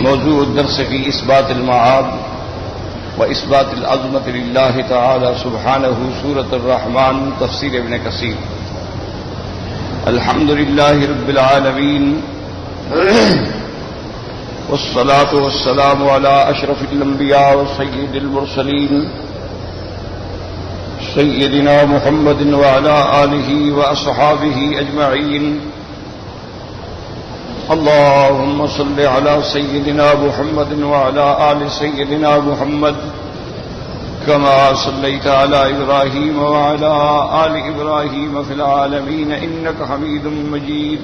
موضوع الدرس في إثبات المعاد وإثبات العظمة لله تعالى سبحانه سورة الرحمن تفسير ابن كثير. الحمد لله رب العالمين والصلاة والسلام على أشرف الأنبياء وسيد المرسلين سيدنا محمد وعلى آله وأصحابه أجمعين. اللهم صل على سيدنا محمد وعلى آل سيدنا محمد كما صليت على إبراهيم وعلى آل إبراهيم في العالمين إنك حميد مجيد.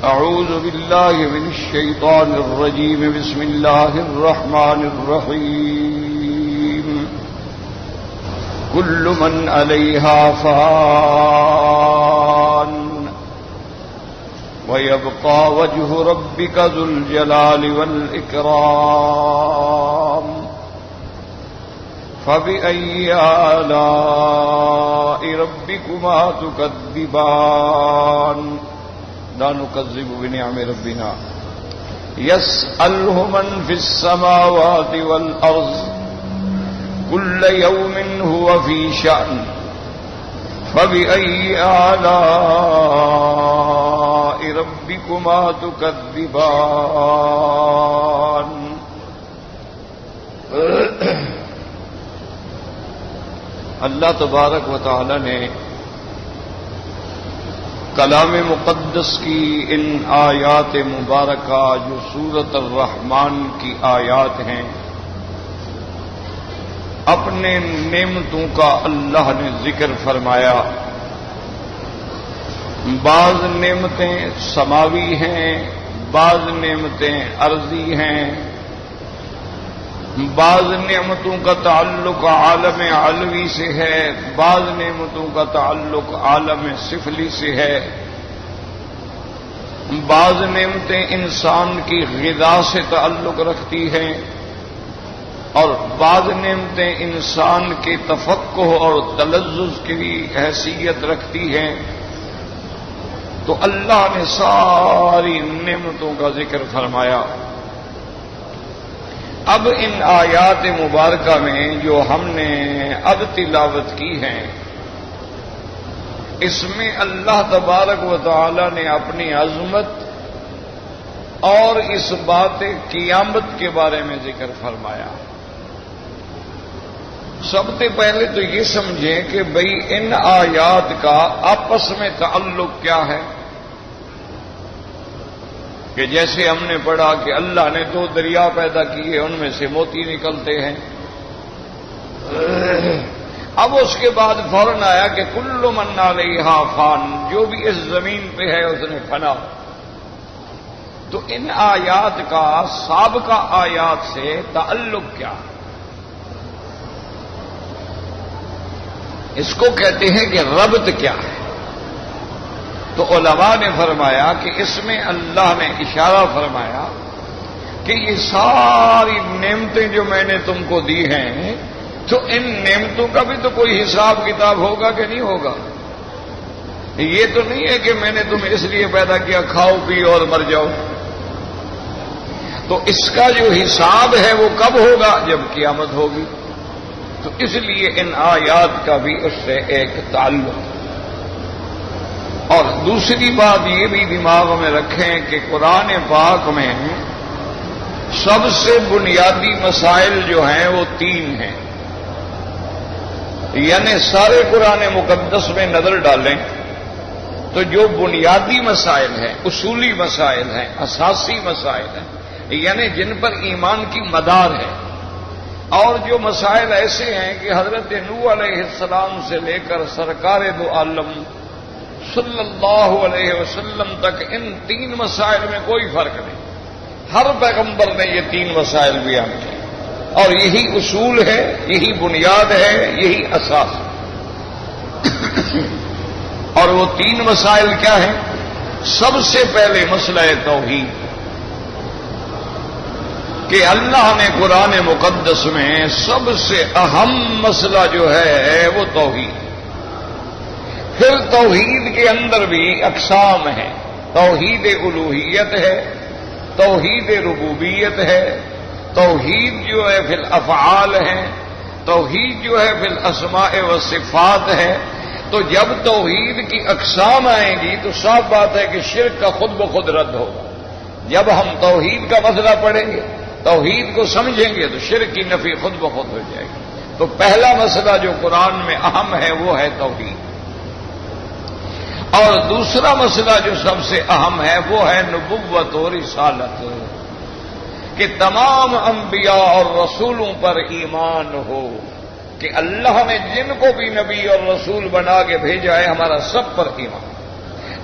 أعوذ بالله من الشيطان الرجيم. بسم الله الرحمن الرحيم. كل من عليها فان ويبقى وجه ربك ذو الجلال والإكرام فبأي آلاء ربكما تكذبان لا نكذب بنعم ربنا يسأله من في السماوات والأرض كل يوم هو في شأن فبأي آلاء ربكما تكذبان. اللہ تبارک و تعالی نے کلام مقدس کی ان آیات مبارکہ جو سورۃ الرحمن کی آیات ہیں، اپنے نعمتوں کا اللہ نے ذکر فرمایا. بعض نعمتیں سماوی ہیں، بعض نعمتیں ارضی ہیں، بعض نعمتوں کا تعلق عالم علوی سے ہے، بعض نعمتوں کا تعلق عالم سفلی سے ہے. بعض نعمتیں انسان کی غذا سے تعلق رکھتی ہیں اور بعض نعمتیں انسان کے تفقہ اور تلذذ کی حیثیت رکھتی ہیں. تو اللہ نے ساری نعمتوں کا ذکر فرمایا. اب ان آیات مبارکہ میں جو ہم نے اب تلاوت کی ہیں، اس میں اللہ تبارک و تعالی نے اپنی عظمت اور اس بات قیامت کے بارے میں ذکر فرمایا. سب سے پہلے تو یہ سمجھیں کہ بھئی ان آیات کا آپس میں تعلق کیا ہے. کہ جیسے ہم نے پڑھا کہ اللہ نے 2 دریا پیدا کیے، ان میں سے موتی نکلتے ہیں. اب اس کے بعد فوراً آیا کہ کل من علیہا فان، جو بھی اس زمین پہ ہے اس نے فنا. تو ان آیات کا سابقہ آیات سے تعلق کیا؟ اس کو کہتے ہیں کہ ربط کیا ہے. تو علماء نے فرمایا کہ اس میں اللہ نے اشارہ فرمایا کہ یہ ساری نعمتیں جو میں نے تم کو دی ہیں، تو ان نعمتوں کا بھی تو کوئی حساب کتاب ہوگا کہ نہیں ہوگا. یہ تو نہیں ہے کہ میں نے تمہیں اس لیے پیدا کیا کھاؤ پیو اور مر جاؤ. تو اس کا جو حساب ہے وہ کب ہوگا؟ جب قیامت ہوگی. تو اس لیے ان آیات کا بھی اس سے ایک تعلق. اور دوسری بات یہ بھی دماغ میں رکھیں کہ قرآن پاک میں سب سے بنیادی مسائل جو ہیں وہ 3 ہیں. یعنی سارے قرآن مقدس میں نظر ڈالیں تو جو بنیادی مسائل ہیں، اصولی مسائل ہیں، اساسی مسائل ہیں، یعنی جن پر ایمان کی مدار ہے، اور جو مسائل ایسے ہیں کہ حضرت نوح علیہ السلام سے لے کر سرکار دو عالم صلی اللہ علیہ وسلم تک ان 3 مسائل میں کوئی فرق نہیں. ہر پیغمبر نے یہ 3 مسائل بیان کیے، اور یہی اصول ہے، یہی بنیاد ہے، یہی اساس. اور وہ 3 مسائل کیا ہیں؟ سب سے پہلے مسئلہ توحید، کہ اللہ نے قرآن مقدس میں سب سے اہم مسئلہ جو ہے وہ توحید. پھر توحید کے اندر بھی اقسام ہیں. توحید الوہیت ہے، توحید ربوبیت ہے، توحید جو ہے فی الافعال ہے، توحید جو ہے فی الاسماء والصفات ہے۔ تو جب توحید کی اقسام آئیں گی تو صاف بات ہے کہ شرک کا خود بخود رد ہوگا۔ جب ہم توحید کا مسئلہ پڑھیں گے، توحید کو سمجھیں گے تو شرک کی نفی خود بخود ہو جائے گی۔ تو پہلا مسئلہ جو قرآن میں اہم ہے وہ ہے توحید، اور دوسرا مسئلہ جو سب سے اہم ہے وہ ہے نبوت اور رسالت، کہ تمام انبیاء اور رسولوں پر ایمان ہو، کہ اللہ نے جن کو بھی نبی اور رسول بنا کے بھیجا ہے ہمارا سب پر ایمان،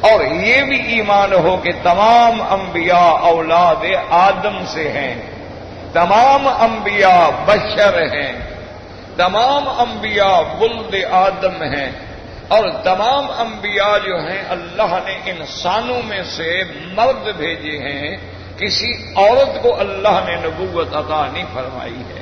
اور یہ بھی ایمان ہو کہ تمام انبیاء اولاد آدم سے ہیں، تمام انبیاء بشر ہیں، تمام انبیاء ولد آدم ہیں، اور تمام انبیاء جو ہیں اللہ نے انسانوں میں سے مرد بھیجے ہیں، کسی عورت کو اللہ نے نبوت عطا نہیں فرمائی ہے۔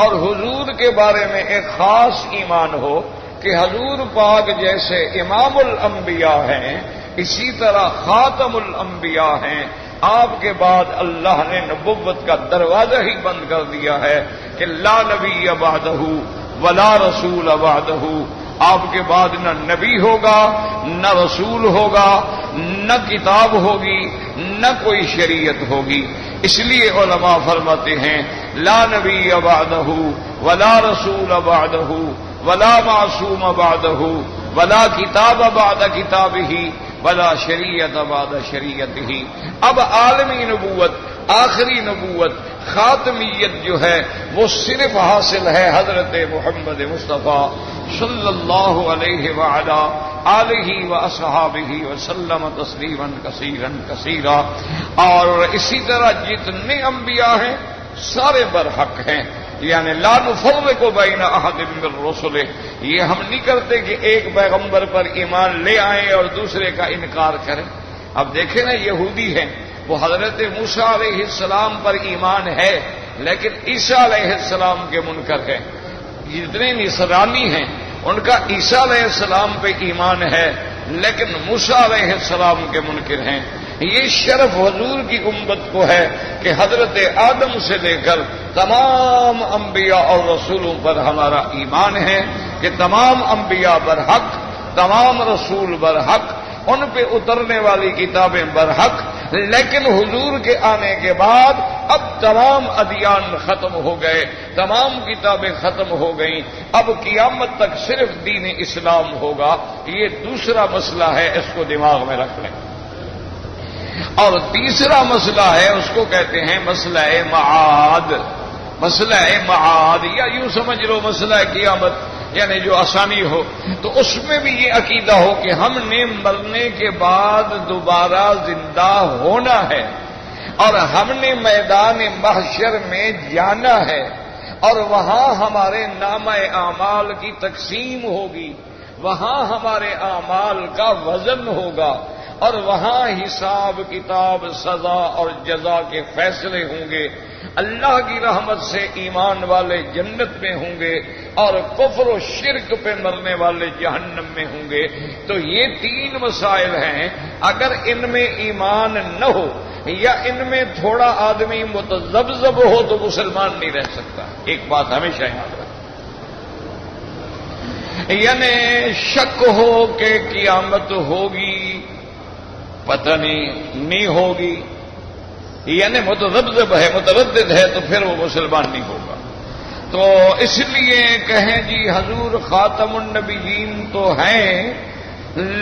اور حضور کے بارے میں ایک خاص ایمان ہو کہ حضور پاک جیسے امام الانبیاء ہیں اسی طرح خاتم الانبیاء ہیں، آپ کے بعد اللہ نے نبوت کا دروازہ ہی بند کر دیا ہے کہ لا نبی بعدہ ولا رسول بعدہ، آپ کے بعد نہ نبی ہوگا، نہ رسول ہوگا، نہ کتاب ہوگی، نہ کوئی شریعت ہوگی۔ اس لیے علماء فرماتے ہیں لا نبی بعدہ ولا رسول بعدہ ولا معصوم بعدہ ولا کتاب بعد کتابہ ولا شریعت بعد شریعتہ۔ اب عالمی نبوت، آخری نبوت، خاتمیت جو ہے وہ صرف حاصل ہے حضرت محمد مصطفیٰ صلی اللہ علیہ وعلا آلہ واصحابہ وسلم تسلیما کثیرا کثیرا۔ اور اسی طرح جتنے انبیاء ہیں سارے برحق ہیں، یعنی لا نفرق بین احد من الرسل، یہ ہم نہیں کرتے کہ ایک پیغمبر پر ایمان لے آئیں اور دوسرے کا انکار کریں۔ اب دیکھیں نا، یہودی ہیں وہ حضرت موسیٰ علیہ السلام پر ایمان ہے لیکن عیسیٰ علیہ السلام کے منکر ہیں، جتنے نصرانی ہیں ان کا عیسیٰ علیہ السلام پہ ایمان ہے لیکن موسیٰ علیہ السلام کے منکر ہیں۔ یہ شرف حضور کی امت کو ہے کہ حضرت آدم سے لے کر تمام انبیاء اور رسولوں پر ہمارا ایمان ہے کہ تمام انبیاء برحق، تمام رسول برحق، ان پہ اترنے والی کتابیں برحق، لیکن حضور کے آنے کے بعد اب تمام ادیان ختم ہو گئے، تمام کتابیں ختم ہو گئیں، اب قیامت تک صرف دین اسلام ہوگا۔ یہ دوسرا مسئلہ ہے، اس کو دماغ میں رکھ لیں۔ اور تیسرا مسئلہ ہے، اس کو کہتے ہیں مسئلہ معاد۔ مسئلہ معاد یا یوں سمجھ لو مسئلہ قیامت، یعنی جو آسانی ہو، تو اس میں بھی یہ عقیدہ ہو کہ ہم نے مرنے کے بعد دوبارہ زندہ ہونا ہے، اور ہم نے میدان محشر میں جانا ہے، اور وہاں ہمارے نامہ اعمال کی تقسیم ہوگی، وہاں ہمارے اعمال کا وزن ہوگا، اور وہاں حساب کتاب، سزا اور جزا کے فیصلے ہوں گے۔ اللہ کی رحمت سے ایمان والے جنت میں ہوں گے اور کفر و شرک پہ مرنے والے جہنم میں ہوں گے۔ تو یہ تین مسائل ہیں، اگر ان میں ایمان نہ ہو یا ان میں تھوڑا آدمی متذبذب ہو تو مسلمان نہیں رہ سکتا۔ ایک بات ہمیشہ یاد رکھیں، یعنی شک ہو کہ قیامت ہوگی، پتہ نہیں ہوگی، یعنی متذبذب ہے، متردد ہے، تو پھر وہ مسلمان نہیں ہوگا۔ تو اس لیے کہیں جی حضور خاتم النبیین تو ہیں،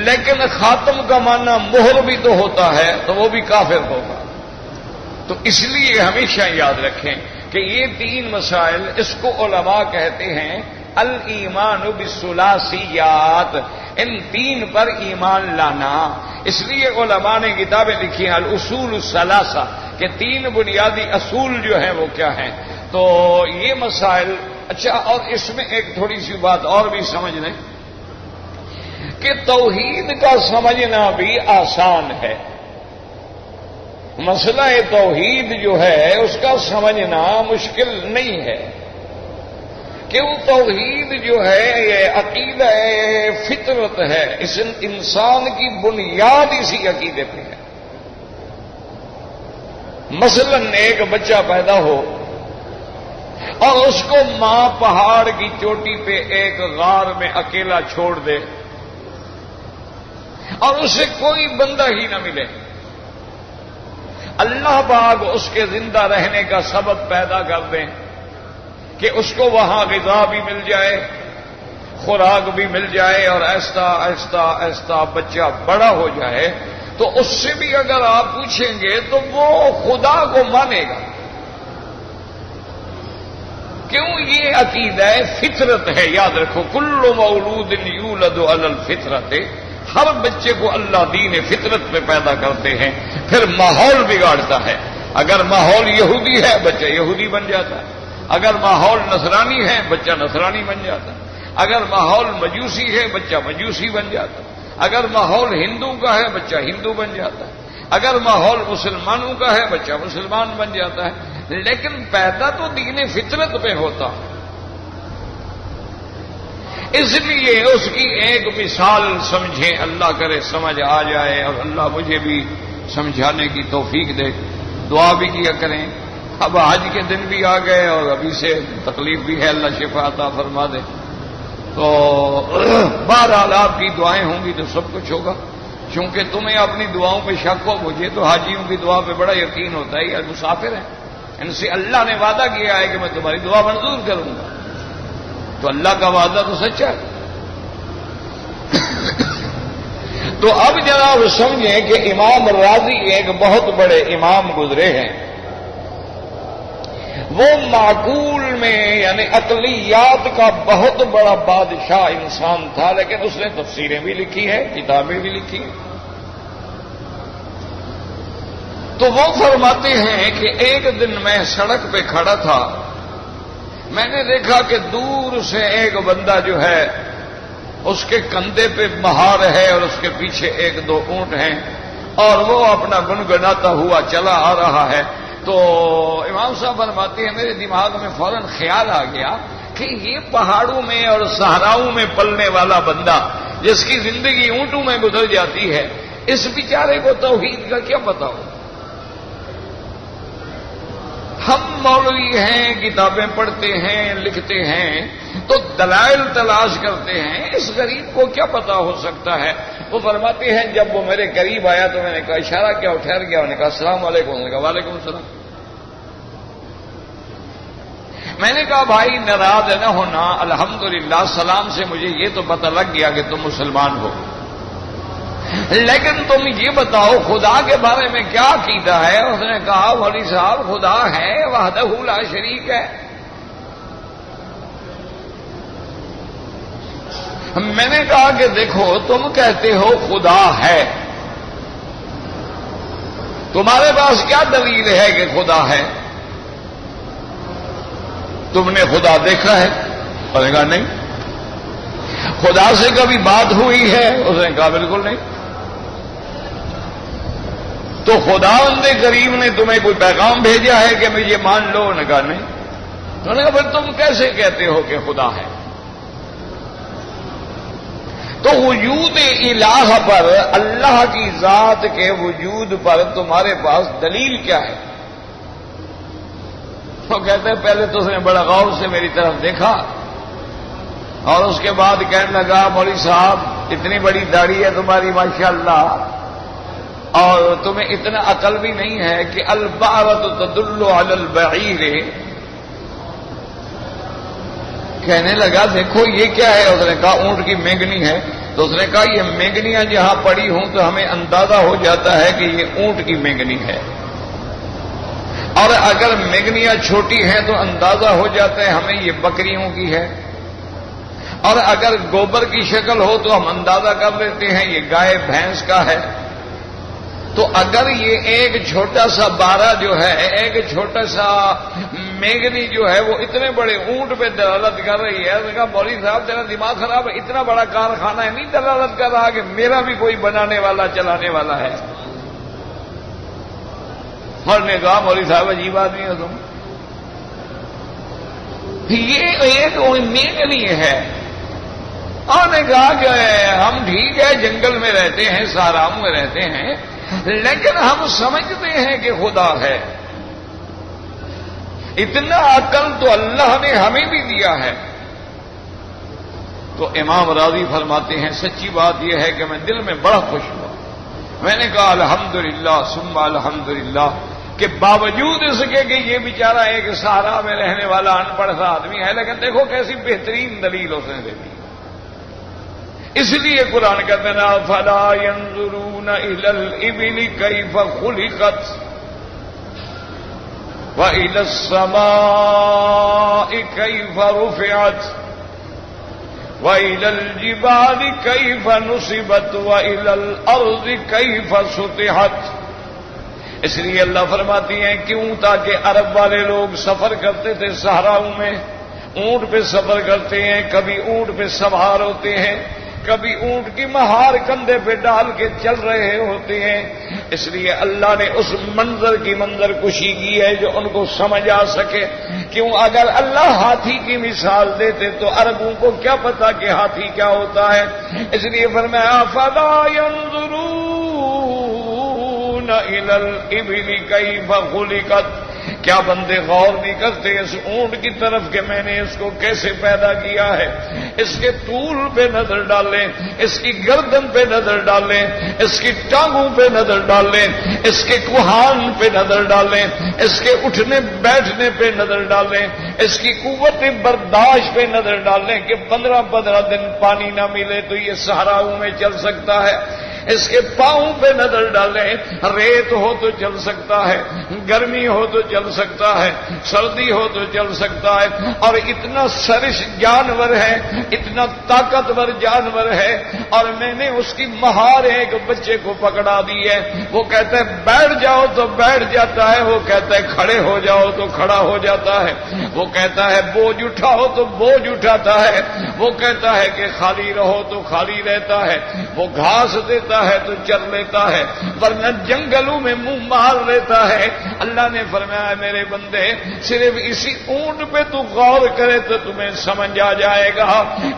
لیکن خاتم کا معنی مہر بھی تو ہوتا ہے، تو وہ بھی کافر ہوگا۔ تو اس لیے ہمیشہ یاد رکھیں کہ یہ تین مسائل، اس کو علماء کہتے ہیں الایمان بالثلاثیات، ان تین پر ایمان لانا۔ اس لیے علماء نے کتابیں لکھی ہیں الاصول الثلاثہ، کہ تین بنیادی اصول جو ہیں وہ کیا ہیں۔ تو یہ مسائل، اچھا، اور اس میں ایک تھوڑی سی بات اور بھی سمجھ لیں کہ توحید کا سمجھنا بھی آسان ہے، مسئلہ توحید جو ہے اس کا سمجھنا مشکل نہیں ہے، کہ وہ توحید جو ہے یہ عقیدہ فطرت ہے، اس انسان کی بنیاد اسی عقیدے پہ ہے۔ مثلاً ایک بچہ پیدا ہو اور اس کو ماں پہاڑ کی چوٹی پہ ایک غار میں اکیلا چھوڑ دے اور اسے کوئی بندہ ہی نہ ملے، اللہ پاک اس کے زندہ رہنے کا سبب پیدا کر دیں کہ اس کو وہاں غذا بھی مل جائے، خوراک بھی مل جائے، اور ایسا ایسا ایسا بچہ بڑا ہو جائے، تو اس سے بھی اگر آپ پوچھیں گے تو وہ خدا کو مانے گا۔ کیوں؟ یہ عقیدہ فطرت ہے، یاد رکھو، کل مولود یولد علی الفطرت، ہر بچے کو اللہ دین فطرت پہ پیدا کرتے ہیں، پھر ماحول بگاڑتا ہے۔ اگر ماحول یہودی ہے بچہ یہودی بن جاتا ہے، اگر ماحول نصرانی ہے بچہ نصرانی بن جاتا ہے، اگر ماحول مجوسی ہے بچہ مجوسی بن جاتا ہے، اگر ماحول ہندو کا ہے بچہ ہندو بن جاتا ہے، اگر ماحول مسلمانوں کا ہے بچہ مسلمان بن جاتا ہے، لیکن پیدا تو دین فطرت پہ ہوتا ہے۔ اس لیے اس کی ایک مثال سمجھیں، اللہ کرے سمجھ آ جائے، اور اللہ مجھے بھی سمجھانے کی توفیق دے۔ دعا بھی کیا کریں۔ اب حج کے دن بھی آ گئے اور ابھی سے تکلیف بھی ہے، اللہ شفا عطا فرما دے۔ تو بہرحال آپ کی دعائیں ہوں گی تو سب کچھ ہوگا، چونکہ تمہیں اپنی دعاؤں پہ شک ہو، مجھے تو حاجیوں کی دعا پہ بڑا یقین ہوتا ہے، یہ مسافر ہیں، ان سے اللہ نے وعدہ کیا ہے کہ میں تمہاری دعا منظور کروں گا، تو اللہ کا وعدہ تو سچا ہے۔ تو اب جناب سمجھیں کہ امام راضی ایک بہت بڑے امام گزرے ہیں، وہ معقول میں یعنی عقلیات کا بہت بڑا بادشاہ انسان تھا، لیکن اس نے تفسیریں بھی لکھی ہیں، کتابیں بھی لکھی ہیں۔ تو وہ فرماتے ہیں کہ ایک دن میں سڑک پہ کھڑا تھا، میں نے دیکھا کہ دور سے ایک بندہ جو ہے اس کے کندھے پہ مہار ہے اور اس کے پیچھے ایک دو اونٹ ہیں، اور وہ اپنا گنگناتا ہوا چلا آ رہا ہے۔ تو امام صاحب فرماتے ہیں میرے دماغ میں فوراً خیال آ گیا کہ یہ پہاڑوں میں اور صحراؤں میں پلنے والا بندہ جس کی زندگی اونٹوں میں گزر جاتی ہے، اس بیچارے کو توحید کا کیا پتا ہو؟ ہم مولوی ہیں، کتابیں پڑھتے ہیں، لکھتے ہیں، تو دلائل تلاش کرتے ہیں، اس غریب کو کیا پتا ہو سکتا ہے؟ وہ فرماتے ہیں جب وہ میرے قریب آیا تو میں نے کہا اشارہ کیا، ٹھہر گیا، انہوں نے کہا السلام علیکم، انہوں نے کہا وعلیکم السلام۔ میں نے کہا بھائی ناراض نہ ہونا، الحمدللہ سلام سے مجھے یہ تو پتہ لگ گیا کہ تم مسلمان ہو، لیکن تم یہ بتاؤ خدا کے بارے میں کیا عقیدہ ہے؟ اس نے کہا مولوی صاحب خدا ہے، وحدہ لا شریک ہے۔ میں نے کہا کہ دیکھو تم کہتے ہو خدا ہے، تمہارے پاس کیا دلیل ہے کہ خدا ہے؟ تم نے خدا دیکھا ہے؟ اس نے کہا نہیں۔ خدا سے کبھی بات ہوئی ہے؟ اس نے کہا بالکل نہیں۔ تو خداوند کریم نے تمہیں کوئی پیغام بھیجا ہے کہ میں یہ مان لو؟ انہوں نے کہا نہیں۔ انہوں نے کہا پھر تم کیسے کہتے ہو کہ خدا ہے؟ تو وجود الہ پر، اللہ کی ذات کے وجود پر تمہارے پاس دلیل کیا ہے؟ وہ کہتے ہیں پہلے تو اس نے بڑا غور سے میری طرف دیکھا اور اس کے بعد کہنے لگا مولوی صاحب اتنی بڑی داڑھی ہے تمہاری ماشاءاللہ، اور تمہیں اتنا عقل بھی نہیں ہے کہ البعرۃ تدل علی البعیر۔ کہنے لگا دیکھو یہ کیا ہے؟ اس نے کہا اونٹ کی مینگنی ہے۔ تو اس نے کہا یہ مینگنیاں جہاں پڑی ہوں تو ہمیں اندازہ ہو جاتا ہے کہ یہ اونٹ کی مینگنی ہے، اور اگر مینگنیاں چھوٹی ہیں تو اندازہ ہو جاتا ہے ہمیں یہ بکریوں کی ہے، اور اگر گوبر کی شکل ہو تو ہم اندازہ کر لیتے ہیں یہ گائے بھینس کا ہے۔ تو اگر یہ ایک چھوٹا سا بارہ جو ہے، ایک چھوٹا سا میگنی جو ہے وہ اتنے بڑے اونٹ پہ دلالت کر رہی ہے، نے کہا مولوی صاحب تیرا دماغ خراب ہے، اتنا بڑا کارخانہ ہے، نہیں دلالت کر رہا کہ میرا بھی کوئی بنانے والا چلانے والا ہے؟ اور نے کہا مولوی صاحب عجیب آدمی ہو تم، یہ ایک میگنی ہے۔ اور نے کہا کہ ہم ٹھیک ہے جنگل میں رہتے ہیں، صحراؤں میں رہتے ہیں، لیکن ہم سمجھتے ہیں کہ خدا ہے۔ اتنا عقل تو اللہ نے ہمیں بھی دیا ہے. تو امام راضی فرماتے ہیں سچی بات یہ ہے کہ میں دل میں بڑا خوش ہوا. میں نے کہا الحمدللہ ثم الحمدللہ کہ باوجود اس کے کہ یہ بیچارہ ایک صحرا میں رہنے والا ان پڑھ سا آدمی ہے، لیکن دیکھو کیسی بہترین دلیل اس نے دے دی. اس لیے قرآن کہتے ہیں فلا ينظرون الى الابل كيف خلقت وإلى السماء كيف رفعت وإلى الجبال كيف نصبت وإلى الأرض كيف سطحت. اس لیے اللہ فرماتی ہیں کیوں؟ تاکہ عرب والے لوگ سفر کرتے تھے صحراؤں میں، اونٹ پہ سفر کرتے ہیں، کبھی اونٹ پہ سوار ہوتے ہیں، کبھی اونٹ کی مہار کندھے پہ ڈال کے چل رہے ہوتے ہیں. اس لیے اللہ نے اس منظر کی منظر کشی کی ہے جو ان کو سمجھ آ سکے. کیوں؟ اگر اللہ ہاتھی کی مثال دیتے تو عربوں کو کیا پتا کہ ہاتھی کیا ہوتا ہے. اس لیے فرمایا فلا ينظرون الى الابل كيف خلقت. کیا بندے غور نہیں کرتے اس اونٹ کی طرف کہ میں نے اس کو کیسے پیدا کیا ہے؟ اس کے طول پہ نظر ڈالیں، اس کی گردن پہ نظر ڈالیں، اس کی ٹانگوں پہ نظر ڈالیں، اس کے کوہان پہ نظر ڈالیں، اس کے اٹھنے بیٹھنے پہ نظر ڈالیں، اس کی قوت برداشت پہ نظر ڈالیں کہ 15 دن پانی نہ ملے تو یہ صحراؤں میں چل سکتا ہے. اس کے پاؤں پہ نظر ڈالیں، ریت ہو تو چل سکتا ہے، گرمی ہو تو چل سکتا ہے، سردی ہو تو چل سکتا ہے. اور اتنا سرش جانور ہے، اتنا طاقتور جانور ہے. اور میں نے اس کی مہار ایک بچے کو پکڑا دی ہے، وہ کہتا ہے بیٹھ جاؤ تو بیٹھ جاتا ہے، وہ کہتا ہے کھڑے ہو جاؤ تو کھڑا ہو جاتا ہے، وہ کہتا ہے بوجھ اٹھاؤ تو بوجھ اٹھاتا ہے، وہ کہتا ہے کہ خالی رہو تو خالی رہتا ہے، وہ گھاس دیتا ہے تو چر لیتا ہے، ورنہ جنگلوں میں منہ مار لیتا ہے. اللہ نے فرمایا میرے بندے صرف اسی اونٹ پہ تو غور کرے تو تمہیں سمجھ آ جائے گا.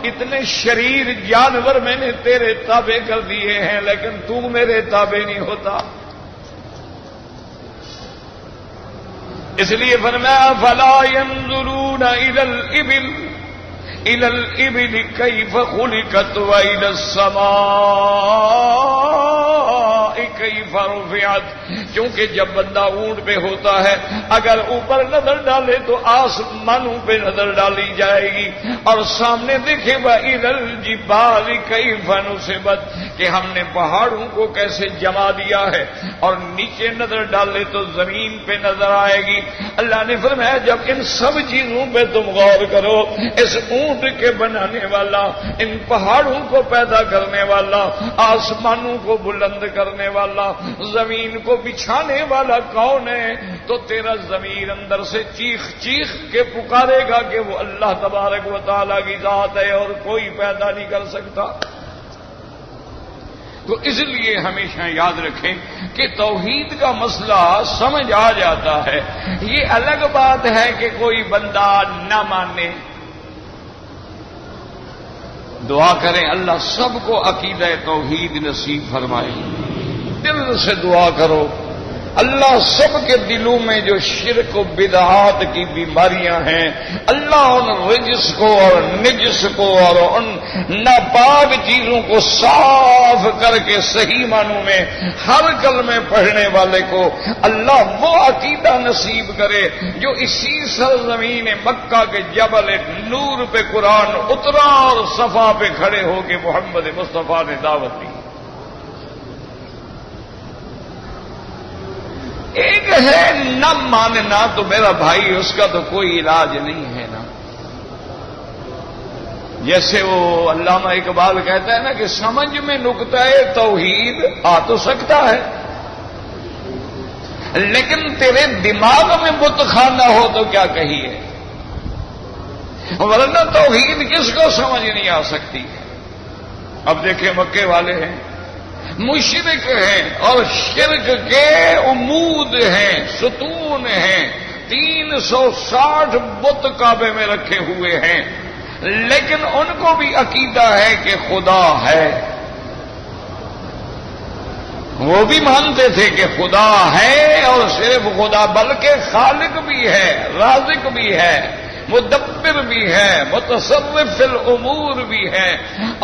اتنے شریر جانور میں نے تیرے تابع کر دیے ہیں لیکن تو میرے تابع نہیں ہوتا. اس لیے فرمایا فلا ينظرون الى الابل كيف خلقت وإلى السماء كيف رفعت. کیونکہ جب بندہ اونٹ پہ ہوتا ہے اگر اوپر نظر ڈالے تو آسمانوں پہ نظر ڈالی جائے گی، اور سامنے دیکھے وإلى الجبال كيف نصبت کہ ہم نے پہاڑوں کو کیسے جما دیا ہے، اور نیچے نظر ڈالے تو زمین پہ نظر آئے گی. اللہ نے فرمایا جب ان سب چیزوں پہ تم غور کرو، اس اونٹ کے بنانے والا، ان پہاڑوں کو پیدا کرنے والا، آسمانوں کو بلند کرنے والا، زمین کو بچھانے والا کون ہے؟ تو تیرا ضمیر اندر سے چیخ چیخ کے پکارے گا کہ وہ اللہ تبارک و تعالیٰ کی ذات ہے اور کوئی پیدا نہیں کر سکتا. تو اس لیے ہمیشہ یاد رکھیں کہ توحید کا مسئلہ سمجھ آ جاتا ہے. یہ الگ بات ہے کہ کوئی بندہ نہ مانے. دعا کریں اللہ سب کو عقیدہ توحید نصیب فرمائے. دل سے دعا کرو اللہ سب کے دلوں میں جو شرک و بدعات کی بیماریاں ہیں اللہ ان رجس کو اور نجس کو اور ان ناپاک چیزوں کو صاف کر کے صحیح معنوں میں ہر کلمے پڑھنے والے کو اللہ وہ عقیدہ نصیب کرے جو اسی سرزمین مکہ کے جبل نور پہ قرآن اترا اور صفا پہ کھڑے ہو کے محمد مصطفیٰ نے دعوت دی. ایک ہے نہ ماننا تو میرا بھائی اس کا تو کوئی علاج نہیں ہے نا. جیسے وہ علامہ اقبال کہتا ہے نا کہ سمجھ میں نقطۂ توحید آ تو سکتا ہے لیکن تیرے دماغ میں بت خانہ ہو تو کیا کہیے. ورنہ توحید کس کو سمجھ نہیں آ سکتی. اب دیکھیں مکے والے ہیں، مشرک ہیں اور شرک کے عمود ہیں، ستون ہیں، 360 بت کعبے میں رکھے ہوئے ہیں، لیکن ان کو بھی عقیدہ ہے کہ خدا ہے. وہ بھی مانتے تھے کہ خدا ہے، اور صرف خدا بلکہ خالق بھی ہے، رازق بھی ہے، مدبر بھی ہے، متصرف فی الامور بھی ہے،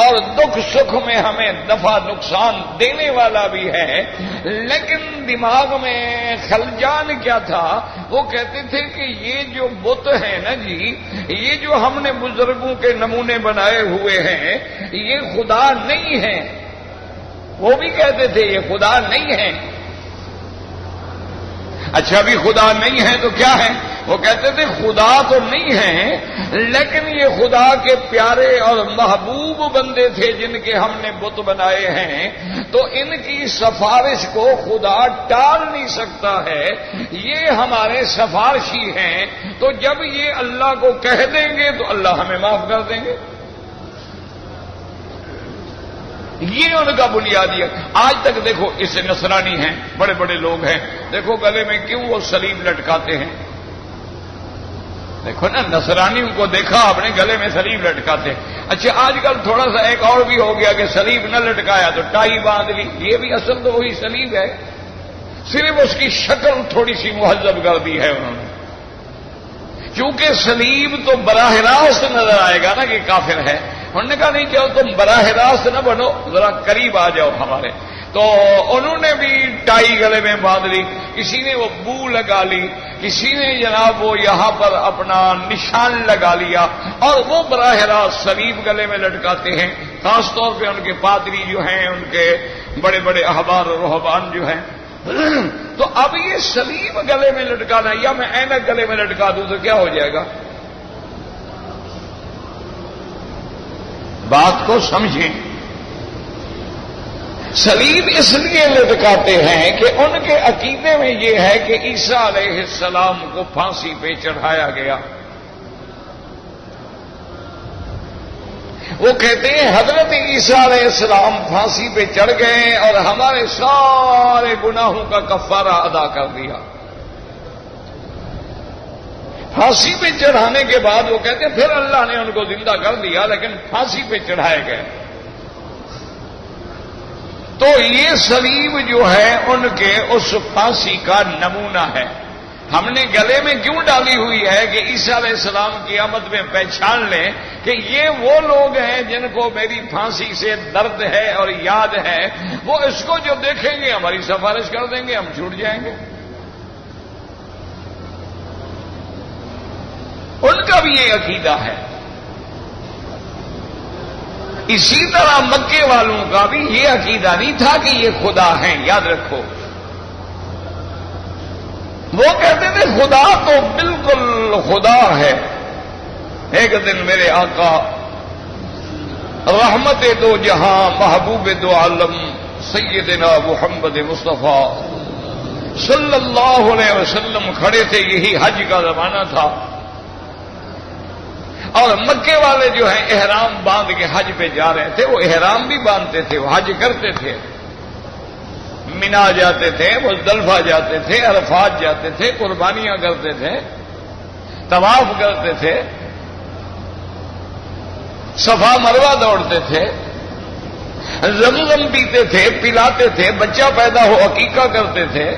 اور دکھ سکھ میں ہمیں دفع نقصان دینے والا بھی ہے۔ لیکن دماغ میں خلجان کیا تھا؟ وہ کہتے تھے کہ یہ جو بت ہے نا جی، یہ جو ہم نے بزرگوں کے نمونے بنائے ہوئے ہیں، یہ خدا نہیں ہے۔ وہ بھی کہتے تھے یہ خدا نہیں ہے۔ اچھا بھی خدا نہیں ہے تو کیا ہے؟ وہ کہتے تھے خدا تو نہیں ہے، لیکن یہ خدا کے پیارے اور محبوب بندے تھے جن کے ہم نے بت بنائے ہیں، تو ان کی سفارش کو خدا ٹال نہیں سکتا ہے، یہ ہمارے سفارشی ہیں، تو جب یہ اللہ کو کہہ دیں گے تو اللہ ہمیں معاف کر دیں گے۔ یہ ان کا بنیادی ہے۔ آج تک دیکھو اس نصرانی ہیں، بڑے بڑے لوگ ہیں، دیکھو گلے میں کیوں وہ صلیب لٹکاتے ہیں؟ دیکھو نا، نصرانیوں کو دیکھا آپ نے گلے میں صلیب لٹکاتے ہیں۔ اچھا آج کل تھوڑا سا ایک اور بھی ہو گیا کہ صلیب نہ لٹکایا تو ٹائی باندھ لی، یہ بھی اصل تو وہی صلیب ہے، صرف اس کی شکل تھوڑی سی مہذب کر دی ہے انہوں نے، کیونکہ صلیب تو براہ راست نظر آئے گا نا کہ کافر ہے۔ انہوں نے کہا نہیں چاہو تم براہ راست نہ بنو، ذرا قریب آ جاؤ ہمارے، تو انہوں نے بھی ٹائی گلے میں باندھ لی، کسی نے وہ بو لگا لی، کسی نے جناب وہ یہاں پر اپنا نشان لگا لیا، اور وہ براہ راست صلیب گلے میں لٹکاتے ہیں۔ خاص طور پہ ان کے پادری جو ہیں، ان کے بڑے بڑے احبار اور رہبان جو ہیں، تو اب یہ صلیب گلے میں لٹکانا، یا میں اینک گلے میں لٹکا دوں تو کیا ہو جائے گا؟ بات کو سمجھیں۔ صلیب اس لیے لٹکاتے ہیں کہ ان کے عقیدے میں یہ ہے کہ عیسیٰ علیہ السلام کو پھانسی پہ چڑھایا گیا۔ وہ کہتے ہیں حضرت عیسیٰ علیہ السلام پھانسی پہ چڑھ گئے اور ہمارے سارے گناہوں کا کفارہ ادا کر دیا۔ پھانسی پہ چڑھانے کے بعد وہ کہتے ہیں پھر اللہ نے ان کو زندہ کر دیا، لیکن پھانسی پہ چڑھائے گئے۔ تو یہ صلیب جو ہے ان کے اس پھانسی کا نمونہ ہے۔ ہم نے گلے میں کیوں ڈالی ہوئی ہے کہ عیسیٰ علیہ السلام کی آمد میں پہچان لیں کہ یہ وہ لوگ ہیں جن کو میری پھانسی سے درد ہے اور یاد ہے، وہ اس کو جو دیکھیں گے ہماری سفارش کر دیں گے، ہم چھوٹ جائیں گے۔ ان کا بھی یہ عقیدہ ہے۔ اسی طرح مکے والوں کا بھی یہ عقیدہ نہیں تھا کہ یہ خدا ہیں، یاد رکھو۔ وہ کہتے تھے خدا تو بالکل خدا ہے۔ ایک دن میرے آقا رحمت دو جہاں محبوب دو عالم سیدنا محمد مصطفیٰ صلی اللہ علیہ وسلم کھڑے تھے، یہی حج کا زمانہ تھا، اور مکے والے جو ہیں احرام باندھ کے حج پہ جا رہے تھے۔ وہ احرام بھی باندھتے تھے، وہ حج کرتے تھے، مینا جاتے تھے، مزدلفہ جاتے تھے، عرفات جاتے تھے، قربانیاں کرتے تھے، طواف کرتے تھے، صفا مروہ دوڑتے تھے، زمزم پیتے تھے، پلاتے تھے، بچہ پیدا ہو عقیقہ کرتے تھے،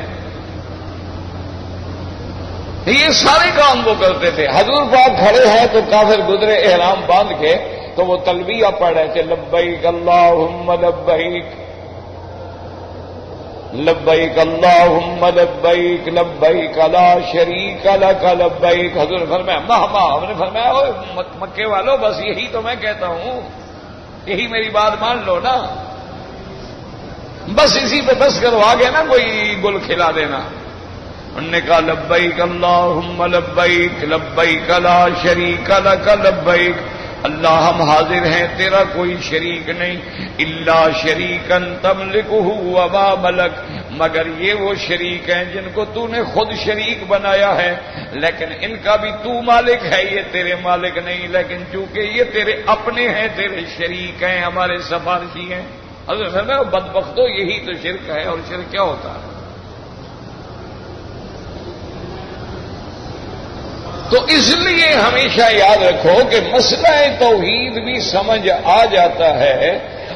یہ سارے کام وہ کرتے تھے۔ حضور پاک کھڑے ہیں تو کافر گزرے احرام باندھ کے، تو وہ تلبیہ پڑھ رہے تھے، لبیک اللہم لبیک لبیک اللہم لبیک لبیک لا شریک لک لبیک۔ حضور نے فرمایا مہما، ہم نے فرمایا اوے مکے والو بس یہی تو میں کہتا ہوں، یہی میری بات مان لو نا، بس اسی پہ بس کرو، آگے نا کوئی گل کھلا دینا۔ انہوں نے کہا لبیک اللہم لبیک لبیک لا شریک لک لبیک، اللہ ہم حاضر ہیں، تیرا کوئی شریک نہیں، الا شریکا تملکہ وما ملک، مگر یہ وہ شریک ہیں جن کو تو نے خود شریک بنایا ہے، لیکن ان کا بھی تو مالک ہے، یہ تیرے مالک نہیں، لیکن چونکہ یہ تیرے اپنے ہیں، تیرے شریک ہیں، ہمارے سفارشی ہیں۔ حضرت فرمایا بدبختو یہی تو شرک ہے، اور شرک کیا ہوتا ہے؟ تو اس لیے ہمیشہ یاد رکھو کہ مسئلہ توحید بھی سمجھ آ جاتا ہے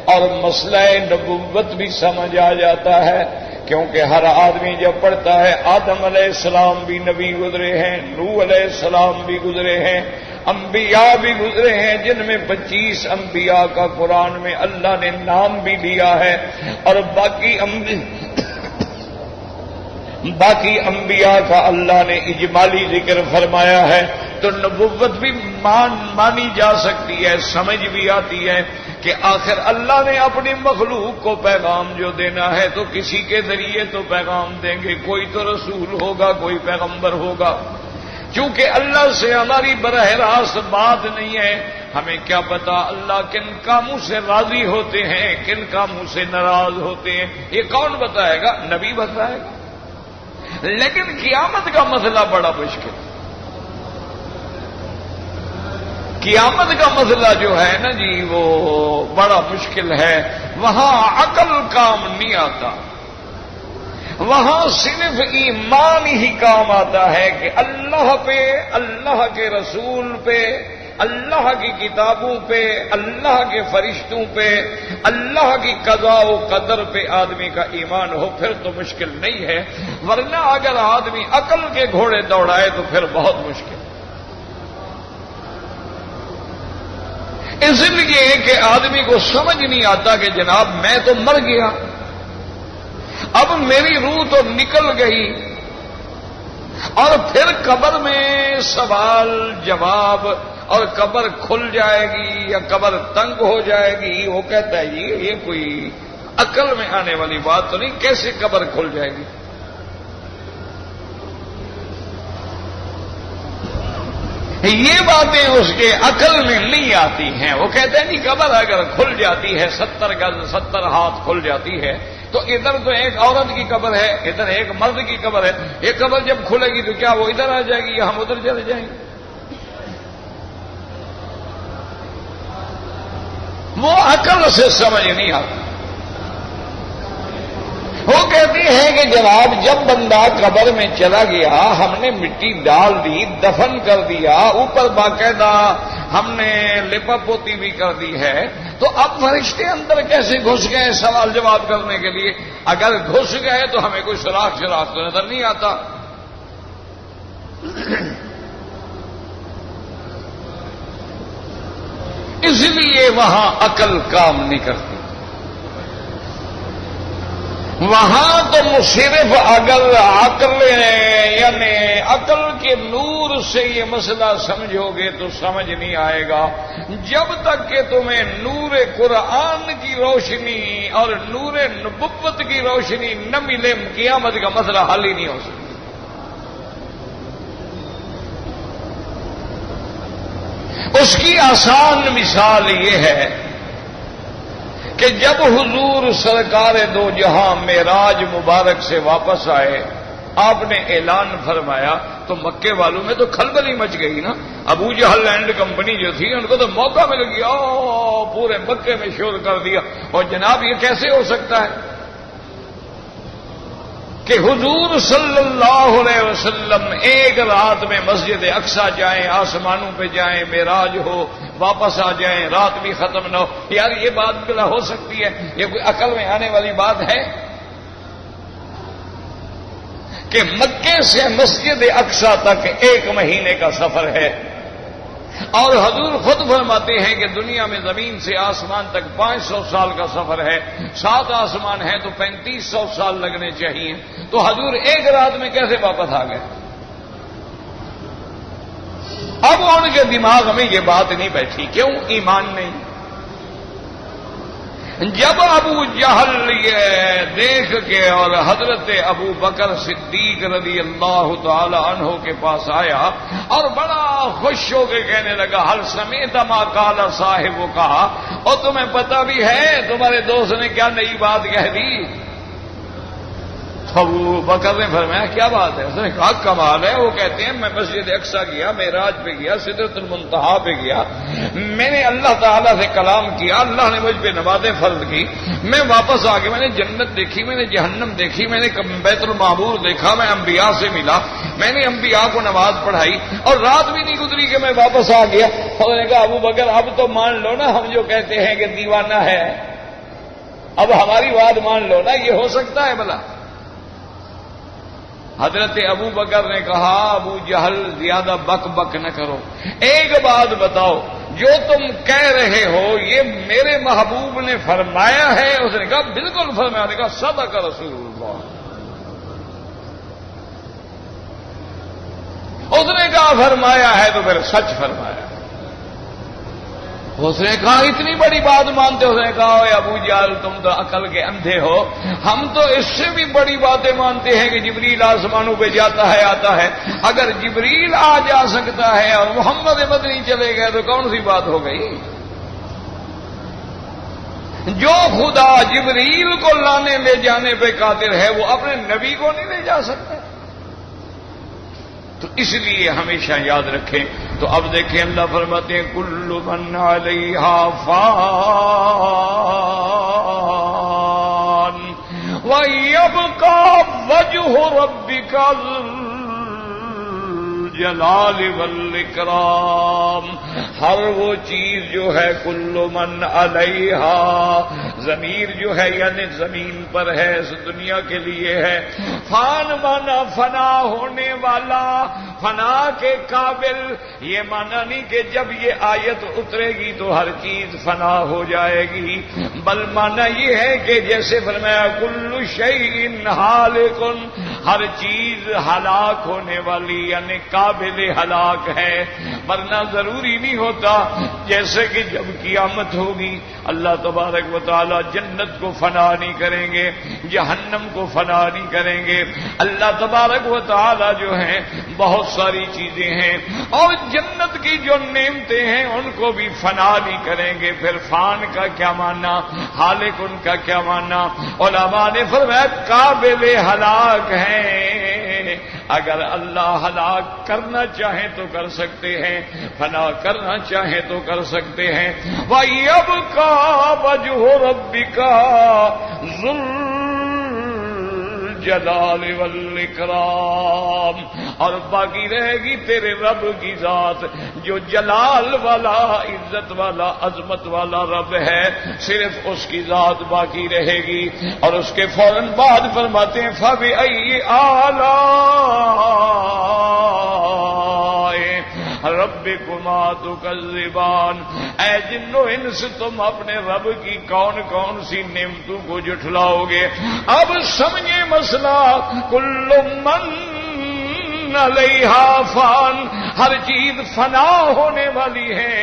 اور مسئلہ نبوت بھی سمجھ آ جاتا ہے، کیونکہ ہر آدمی جب پڑھتا ہے آدم علیہ السلام بھی نبی گزرے ہیں، نوح علیہ السلام بھی گزرے ہیں، انبیاء بھی گزرے ہیں، جن میں 25 انبیاء کا قرآن میں اللہ نے نام بھی لیا ہے، اور باقی انبیاء کا اللہ نے اجمالی ذکر فرمایا ہے، تو نبوت بھی مانی جا سکتی ہے، سمجھ بھی آتی ہے کہ آخر اللہ نے اپنی مخلوق کو پیغام جو دینا ہے تو کسی کے ذریعے تو پیغام دیں گے، کوئی تو رسول ہوگا، کوئی پیغمبر ہوگا۔ چونکہ اللہ سے ہماری براہ راست بات نہیں ہے، ہمیں کیا پتا اللہ کن کاموں سے راضی ہوتے ہیں، کن کاموں سے ناراض ہوتے ہیں، یہ کون بتائے گا؟ نبی بتائے گا۔ لیکن قیامت کا مسئلہ بڑا مشکل، قیامت کا مسئلہ جو ہے نا جی وہ بڑا مشکل ہے، وہاں عقل کام نہیں آتا، وہاں صرف ایمان ہی کام آتا ہے کہ اللہ پہ، اللہ کے رسول پہ، اللہ کی کتابوں پہ، اللہ کے فرشتوں پہ، اللہ کی قضاء و قدر پہ آدمی کا ایمان ہو، پھر تو مشکل نہیں ہے، ورنہ اگر آدمی عقل کے گھوڑے دوڑائے تو پھر بہت مشکل۔ اس لیے کہ آدمی کو سمجھ نہیں آتا کہ جناب میں تو مر گیا، اب میری روح تو نکل گئی، اور پھر قبر میں سوال جواب، اور قبر کھل جائے گی یا قبر تنگ ہو جائے گی، وہ کہتا ہے یہ کوئی عقل میں آنے والی بات تو نہیں، کیسے قبر کھل جائے گی؟ یہ باتیں اس کے عقل میں نہیں آتی ہیں۔ وہ کہتے ہیں کہ قبر اگر کھل جاتی ہے 70 گز 70 ہاتھ کھل جاتی ہے تو ادھر تو ایک عورت کی قبر ہے، ادھر ایک مرد کی قبر ہے، یہ قبر جب کھلے گی تو کیا وہ ادھر آ جائے گی یا ہم ادھر چلے جائیں گے؟ وہ عقل سے سمجھ نہیں آتی۔ وہ کہتے ہیں کہ جناب جب بندہ قبر میں چلا گیا، ہم نے مٹی ڈال دی، دفن کر دیا، اوپر باقاعدہ ہم نے لپا پوتی بھی کر دی ہے، تو اب فرشتے اندر کیسے گھس گئے سوال جواب کرنے کے لیے؟ اگر گھس گئے تو ہمیں کوئی سراغ تو نظر نہیں آتا۔ اس لیے وہاں عقل کام نہیں کرتی، وہاں تو صرف اگر عقل یعنی عقل کے نور سے یہ مسئلہ سمجھو گے تو سمجھ نہیں آئے گا، جب تک کہ تمہیں نور قرآن کی روشنی اور نور نبوت کی روشنی نہ ملے، قیامت کا مسئلہ حل ہی نہیں ہو سکتا۔ اس کی آسان مثال یہ ہے کہ جب حضور سرکار دو جہاں معراج مبارک سے واپس آئے، آپ نے اعلان فرمایا تو مکے والوں میں تو کھلبلی مچ گئی نا۔ ابو جہل لینڈ کمپنی جو تھی ان کو تو موقع مل گیا، پورے مکے میں شور کر دیا، اور جناب یہ کیسے ہو سکتا ہے کہ حضور صلی اللہ علیہ وسلم ایک رات میں مسجد اقصی جائیں، آسمانوں پہ جائیں، معراج ہو، واپس آ جائیں، رات بھی ختم نہ ہو؟ یار یہ بات بلا ہو سکتی ہے؟ یہ کوئی عقل میں آنے والی بات ہے کہ مکے سے مسجد اقصی تک 1 مہینے کا سفر ہے، اور حضور خود فرماتے ہیں کہ دنیا میں زمین سے آسمان تک 500 سال کا سفر ہے، 7 آسمان ہیں تو 3500 سال لگنے چاہیے، تو حضور ایک رات میں کیسے واپس آ گئے؟ اب ان کے دماغ میں یہ بات نہیں بیٹھی، کیوں؟ ایمان نہیں۔ جب ابو جہل یہ دیکھ کے اور حضرت ابو بکر صدیق رضی اللہ تعالی عنہ کے پاس آیا اور بڑا خوش ہو کے کہنے لگا، حل سمیت ما قال صاحب، کہا اور تمہیں پتہ بھی ہے تمہارے دوست نے کیا نئی بات کہہ دی؟ ابو بکر نے فرمایا کیا بات ہے؟ اس نے کہا کمال ہے، وہ کہتے ہیں میں مسجد اقصی گیا، معراج پہ گیا، سدرۃ المنتہا پہ گیا، میں نے اللہ تعالیٰ سے کلام کیا، اللہ نے مجھ پہ نمازیں فرض کی، میں واپس آ کے میں نے جنت دیکھی، میں نے جہنم دیکھی، میں نے بیت المعمور دیکھا، میں انبیاء سے ملا، میں نے انبیاء کو نماز پڑھائی، اور رات بھی نہیں گزری کہ میں واپس آ گیا۔ اور نے کہا ابو بکر اب تو مان لو نا، ہم جو کہتے ہیں کہ دیوانہ ہے، اب ہماری بات مان لو نا، یہ ہو سکتا ہے بھلا؟ حضرت ابو بکر نے کہا ابو جہل زیادہ بک بک نہ کرو، ایک بات بتاؤ، جو تم کہہ رہے ہو یہ میرے محبوب نے فرمایا ہے؟ اس نے کہا بالکل فرمایا۔ نے کہا صدق رسول اللہ۔ اس نے کہا فرمایا ہے تو پھر سچ فرمایا۔ اس نے کہا اتنی بڑی بات مانتے ہو؟ اس نے کہا اوے ابو جہل تم تو عقل کے اندھے ہو، ہم تو اس سے بھی بڑی باتیں مانتے ہیں کہ جبریل آسمانوں پہ جاتا ہے آتا ہے۔ اگر جبریل آ جا سکتا ہے اور محمد مدنی چلے گئے تو کون سی بات ہو گئی؟ جو خدا جبریل کو لانے لے جانے پہ قادر ہے وہ اپنے نبی کو نہیں لے جا سکتا؟ تو اس لیے ہمیشہ یاد رکھیں۔ تو اب دیکھیں اللہ فرماتے ہیں کل من علیہا فان وَيَبْقَى وَجْهُ رَبِّكَ ذُو الجلال والاکرام۔ ہر وہ چیز جو ہے کل من علیہا، ضمیر جو ہے یعنی زمین پر ہے، اس دنیا کے لیے ہے۔ فان مانا فنا ہونے والا، فنا کے قابل۔ یہ مانا نہیں کہ جب یہ آیت اترے گی تو ہر چیز فنا ہو جائے گی، بل مانا یہ ہے کہ جیسے فرمایا کل شیء ہالک، ہر چیز ہلاک ہونے والی یعنی قابل ہلاک ہے۔ ورنہ ضروری نہیں ہوتا جیسے کہ جب قیامت ہوگی اللہ تبارک و تعالی جنت کو فنا نہیں کریں گے، جہنم کو فنا نہیں کریں گے۔ اللہ تبارک و تعالی جو ہیں بہت ساری چیزیں ہیں، اور جنت کی جو نعمتیں ہیں ان کو بھی فنا نہیں کریں گے۔ پھر فان کا کیا معنی، ہالک ان کا کیا معنی؟ علماء نے فرمایا قابل ہلاک ہیں۔ اگر اللہ ہلاک کرنا چاہیں تو کر سکتے ہیں، فنا کرنا چاہیں تو کر سکتے ہیں۔ وَيَبْقَى وَجْهُ رَبِّكَ ذُو الجلال والاکرام، اور باقی رہے گی تیرے رب کی ذات جو جلال والا، عزت والا، عظمت والا رب ہے، صرف اس کی ذات باقی رہے گی۔ اور اس کے فوراً بعد فرماتے ہیں فَبِأَيِّ آلَاءِ رَبِّكُمَا تُكَذِّبَانِ۔ اے جن و انس تم اپنے رب کی کون کون سی نعمتوں کو جھٹلاؤ گے؟ اب سمجھے مسئلہ، کل من علیہا فان، ہر چیز فنا ہونے والی ہے،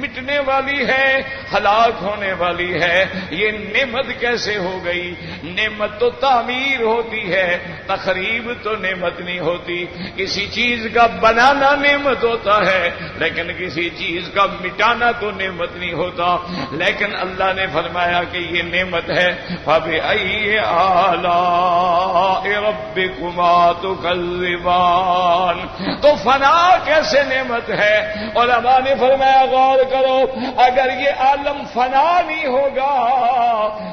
مٹنے والی ہے، ہلاک ہونے والی ہے۔ یہ نعمت کیسے ہو گئی؟ نعمت تو تعمیر ہوتی ہے، تخریب تو نعمت نہیں ہوتی۔ کسی چیز کا بنانا نعمت ہوتا ہے لیکن کسی چیز کا مٹانا تو نعمت نہیں ہوتا۔ لیکن اللہ نے فرمایا کہ یہ نعمت ہے۔ فَبِأَيِّ آلَاءِ رَبِّكُمَا تُكَذِّبَانِ، تو فنا کیسے نعمت ہے؟ علماء نے فرمایا غور کرو، اگر یہ عالم فنا نہیں ہوگا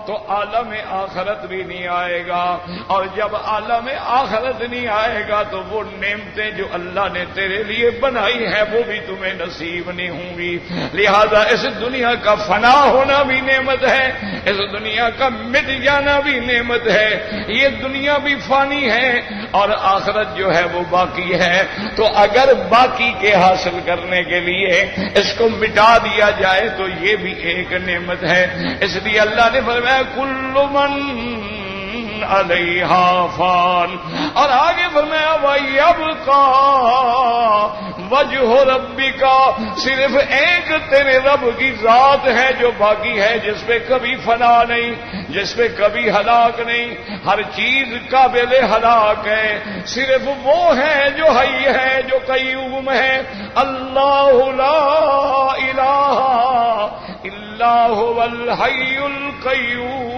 تو عالم آخرت بھی نہیں آئے گا، اور جب عالم آخرت نہیں آئے گا تو وہ نعمتیں جو اللہ نے تیرے لیے بنائی ہیں وہ بھی تمہیں نصیب نہیں ہوں گی۔ لہذا اس دنیا کا فنا ہونا بھی نعمت ہے، اس دنیا کا مٹ جانا بھی نعمت ہے۔ یہ دنیا بھی فانی ہے اور آخرت جو ہے وہ باقی ہے۔ تو اگر باقی کے حاصل کرنے کے لیے اس کو مٹا دیا جائے تو یہ بھی ایک نعمت ہے۔ اس لیے اللہ نے فرمایا کل من علیہا فان، اور آگے فرمایا وَيَبْقَى وَجْهُ رَبِّكَ، صرف ایک تیرے رب کی ذات ہے جو باقی ہے، جس پہ کبھی فنا نہیں، جس پہ کبھی ہلاک نہیں، ہر چیز قابل ہلاک ہے، صرف وہ ہے جو حی ہے، جو قیوم ہے۔ اللہ لا الہ الا هو الحی القیوم،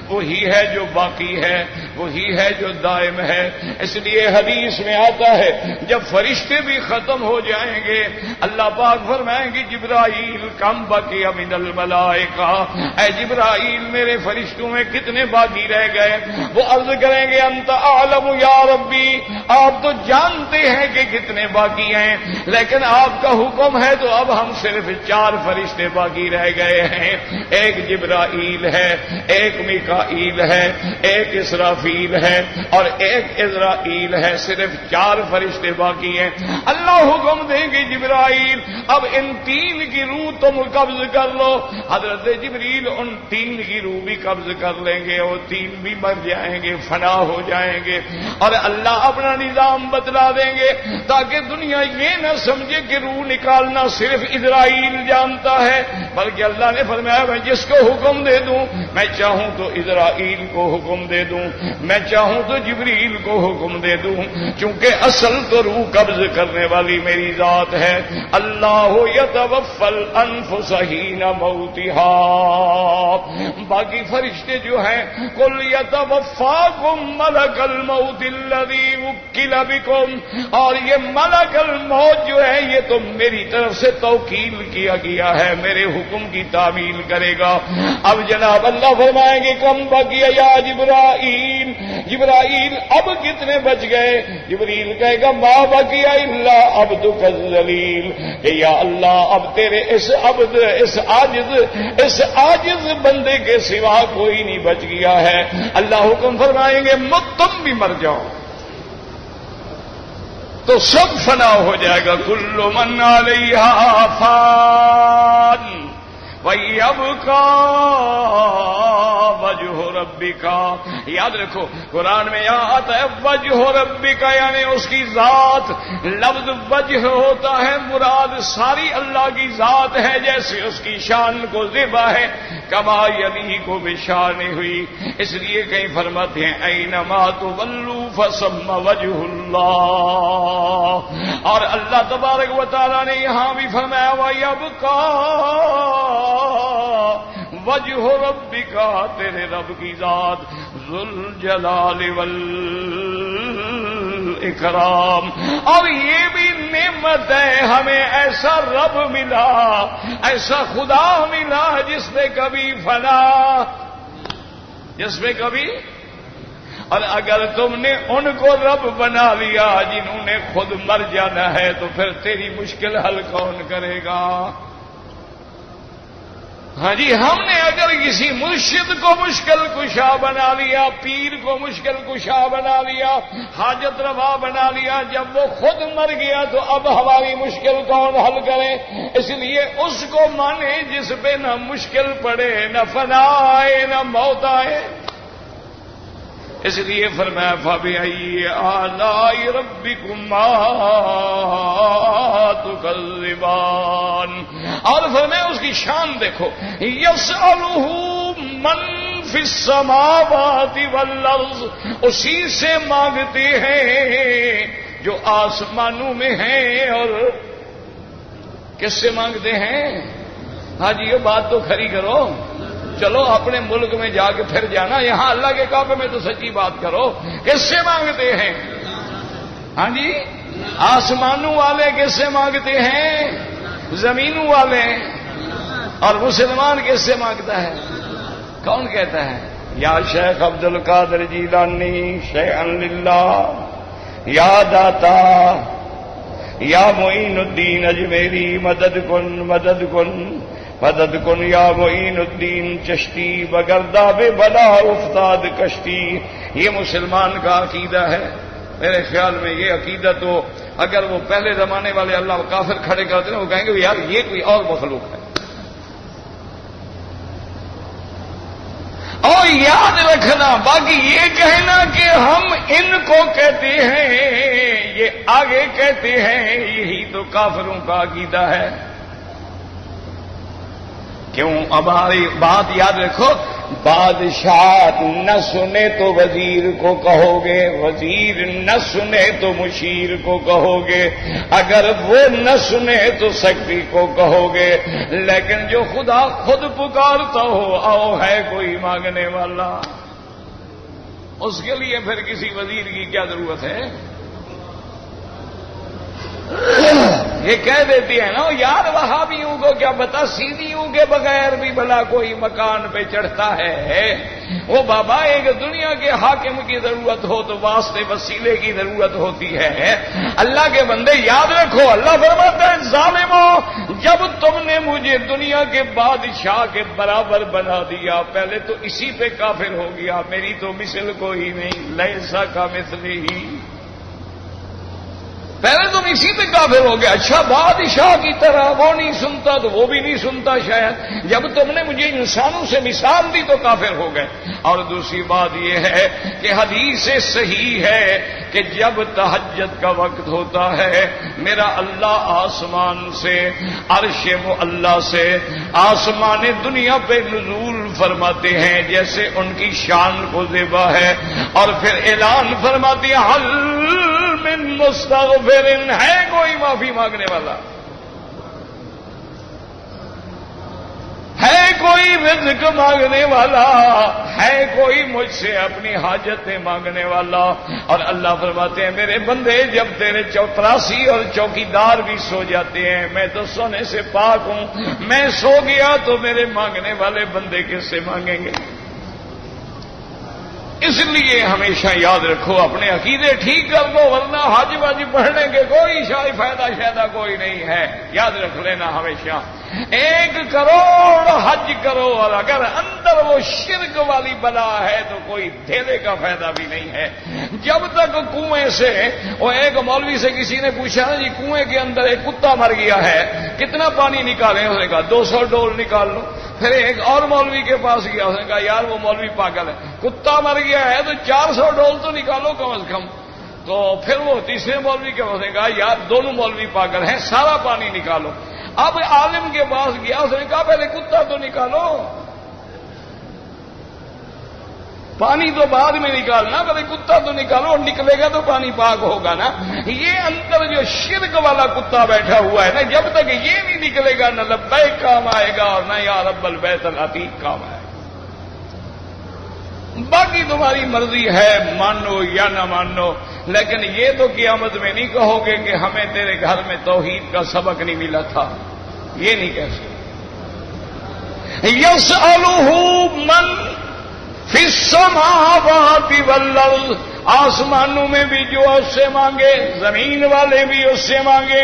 وہی ہے جو باقی ہے، وہی ہے جو دائم ہے. اس لیے حدیث میں آتا ہے جب فرشتے بھی ختم ہو جائیں گے اللہ پاک فرمائیں گے جبرائیل کم بقی من الملائکہ، اے جبرائیل میرے فرشتوں میں کتنے باقی رہ گئے؟ وہ عرض کریں گے انت اعلم یا ربی، آپ تو جانتے ہیں کہ کتنے باقی ہیں، لیکن آپ کا حکم ہے تو اب ہم صرف 4 فرشتے باقی رہ گئے ہیں. ایک جبرائیل ہے، ایک میکائیل ہے، ایک اسرافیل ہے اور ایک عزرائیل ہے. صرف 4 فرشتے باقی ہیں. اللہ حکم دیں گے جبرائیل اب ان 3 کی روح تم قبض کر لو. حضرت جبریل ان 3 کی روح بھی قبض کر لیں گے، وہ 3 بھی مر جائیں گے، فنا ہو جائیں گے، اور اللہ اپنا نظام بتلا دیں گے تاکہ دنیا یہ نہ سمجھے کہ روح نکالنا صرف اسرائیل جانتا ہے، بلکہ اللہ نے فرمایا میں جس کو حکم دے دوں، میں چاہوں تو اسرائیل کو حکم دے دوں، میں چاہوں تو جبریل کو حکم دے دوں، چونکہ اصل تو روح قبض کرنے والی میری ذات ہے. اللہ یتوفی الانفس حین موتہا، باقی فرشتے جو ہیں قل یتوفاکم ملک الموت الذی وکل بکم، اور یہ ملک الموت جو ہے یہ تو میری طرف سے توکیل کیا گیا ہے، میرے حکم کی تعمیل کرے گا. اب جناب اللہ فرمائیں گے کم بقی یا جبرائیل، جبرائیل اب کتنے بچ گئے؟ جبریل کہے گا ما بقی الا عبدک الذلیل، کہ یا اللہ اب تیرے اس عبد، اس عاجز بندے کے سوا کوئی نہیں بچ گیا ہے. اللہ حکم فرمائیں گے تم بھی مر جاؤ، تو سب فنا ہو جائے گا. کل من علیہا فان وَيَبْقَى وَجْهُ رَبِّكَ. یاد رکھو قرآن میں یہاں آتا ہے وجہ ربک، یعنی اس کی ذات. لفظ وجہ ہوتا ہے مراد ساری اللہ کی ذات ہے، جیسے اس کی شان کو ذبح ہے کما یلیق بشان ہوئی. اس لیے کئی فرماتے ہیں اینما تولوا فثم وجہ اللہ، اور اللہ تبارک و تعالی نے یہاں بھی فرمایا وَيَبْقَى وجہ ربک، تیرے رب کی ذات ذوالجلال والاکرام. اور یہ بھی نعمت ہے ہمیں ایسا رب ملا، ایسا خدا ملا جس نے کبھی فنا، جس میں کبھی. اور اگر تم نے ان کو رب بنا لیا جنہوں نے خود مر جانا ہے تو پھر تیری مشکل حل کون کرے گا؟ ہاں جی، ہم نے اگر کسی مرشد کو مشکل کشا بنا لیا، پیر کو مشکل کشا بنا لیا، حاجت روا بنا لیا، جب وہ خود مر گیا تو اب ہماری مشکل کون حل کرے؟ اس لیے اس کو مانے جس پہ نہ مشکل پڑے، نہ فنا آئے، نہ موت آئے. اس لیے فرمایا فَبِأَيِّ آلَاءِ رَبِّكُمَا تُكَذِّبَانِ. اور فرمایا اس کی شان دیکھو، يَسْأَلُهُ مَن فِي السَّمَاوَاتِ وَالْأَرْضِ، اسی سے مانگتے ہیں جو آسمانوں میں ہیں. اور کس سے مانگتے ہیں؟ ہاں جی یہ بات تو کھری کرو، چلو اپنے ملک میں جا کے پھر جانا، یہاں اللہ کے کعبے میں تو سچی بات کرو. کس سے مانگتے ہیں؟ ہاں جی آسمانوں والے کس سے مانگتے ہیں؟ زمینوں والے. اور مسلمان کس سے مانگتا ہے؟ کون کہتا ہے یا شیخ عبد القادر جیلانی شیئا للہ، یا داتا یا معین الدین اجمیری مدد کن مدد کن مدد کن یا معین الدین چشتی بگردہ بے بلا افتاد کشتی. یہ مسلمان کا عقیدہ ہے. میرے خیال میں یہ عقیدہ تو اگر وہ پہلے زمانے والے اللہ کافر کھڑے کرتے ہیں وہ کہیں گے یار یہ کوئی اور مخلوق ہے. اور یاد رکھنا، باقی یہ کہنا کہ ہم ان کو کہتے ہیں، یہ آگے کہتے ہیں، یہی تو کافروں کا عقیدہ ہے. کیوں؟ اب ہماری بات یاد رکھو، بادشاہ نہ سنے تو وزیر کو کہو گے، وزیر نہ سنے تو مشیر کو کہو گے، اگر وہ نہ سنے تو سیکرٹری کو کہو گے، لیکن جو خدا خود پکارتا ہو آؤ ہے کوئی مانگنے والا. اس کے لیے پھر کسی وزیر کی کیا ضرورت ہے؟ یہ کہہ دیتی ہے نا یار وہابیوں کو کیا پتا سیدھیوں کے بغیر بھی بھلا کوئی مکان پہ چڑھتا ہے۔ وہ بابا ایک دنیا کے حاکم کی ضرورت ہو تو واسطے وسیلے کی ضرورت ہوتی ہے۔ اللہ کے بندے یاد رکھو، اللہ فرماتا ہے ظالمو جب تم نے مجھے دنیا کے بادشاہ کے برابر بنا دیا، پہلے تو اسی پہ کافر ہو گیا، میری تو مثل کوئی نہیں، لیسا کا مثلی ہی، پہلے تم اسی پہ کافر ہو گیا۔ اچھا بادشاہ کی طرح وہ نہیں سنتا تو وہ بھی نہیں سنتا شاید، جب تم نے مجھے انسانوں سے مثال دی تو کافر ہو گئے۔ اور دوسری بات یہ ہے کہ حدیث صحیح ہے کہ جب تہجد کا وقت ہوتا ہے میرا اللہ آسمان سے، عرش اللہ سے آسمان دنیا پہ نزول فرماتے ہیں جیسے ان کی شان کو زیبا ہے، اور پھر اعلان فرماتے ہیں حل من مستغفر، ہے کوئی معافی مانگنے والا، ہے کوئی رزق مانگنے والا، ہے کوئی مجھ سے اپنی حاجتیں مانگنے والا۔ اور اللہ فرماتے ہیں میرے بندے جب تیرے چوپراسی اور چوکیدار بھی سو جاتے ہیں میں تو سونے سے پاک ہوں، میں سو گیا تو میرے مانگنے والے بندے کس سے مانگیں گے؟ اس لیے ہمیشہ یاد رکھو اپنے عقیدے ٹھیک کر دو، ورنہ حج وج پڑھنے کے کوئی فائدہ شائدہ کوئی نہیں ہے۔ یاد رکھ لینا ہمیشہ 1 کروڑ حج کرو اور اگر اندر وہ شرک والی بلا ہے تو کوئی دھیلے کا فائدہ بھی نہیں ہے۔ جب تک کنویں سے، وہ ایک مولوی سے کسی نے پوچھا نا جی کنویں کے اندر ایک کتا مر گیا ہے کتنا پانی نکالیں؟ اس نے کہا 200 ڈول نکال لو۔ پھر ایک اور مولوی کے پاس گیا، اس نے کہا یار وہ مولوی پاگل ہے، کتا مر گیا ہے تو 400 ڈول تو نکالو کم از کم۔ تو پھر وہ تیسرے مولوی کے پاس نے کہا یار دونوں مولوی پاگل ہیں، سارا پانی نکالو۔ اب عالم کے پاس گیا، اس نے کہا پہلے کتا تو نکالو، پانی تو بعد میں نکالنا، پہلے کتا تو نکالو، اور نکلے گا تو پانی پاک ہوگا نا۔ یہ اندر جو شرک والا کتا بیٹھا ہوا ہے نا، جب تک یہ نہیں نکلے گا نہ لبیک کام آئے گا اور نہ یا رب البیت العتیق کام آئے گا۔ باقی تمہاری مرضی ہے مانو یا نہ مانو، لیکن یہ تو قیامت میں نہیں کہو گے کہ ہمیں تیرے گھر میں توحید کا سبق نہیں ملا تھا، یہ نہیں کہہ سکتے۔ یسألہ من فی السماوات والارض، آسمانوں میں بھی جو اس سے مانگے، زمین والے بھی اس سے مانگے،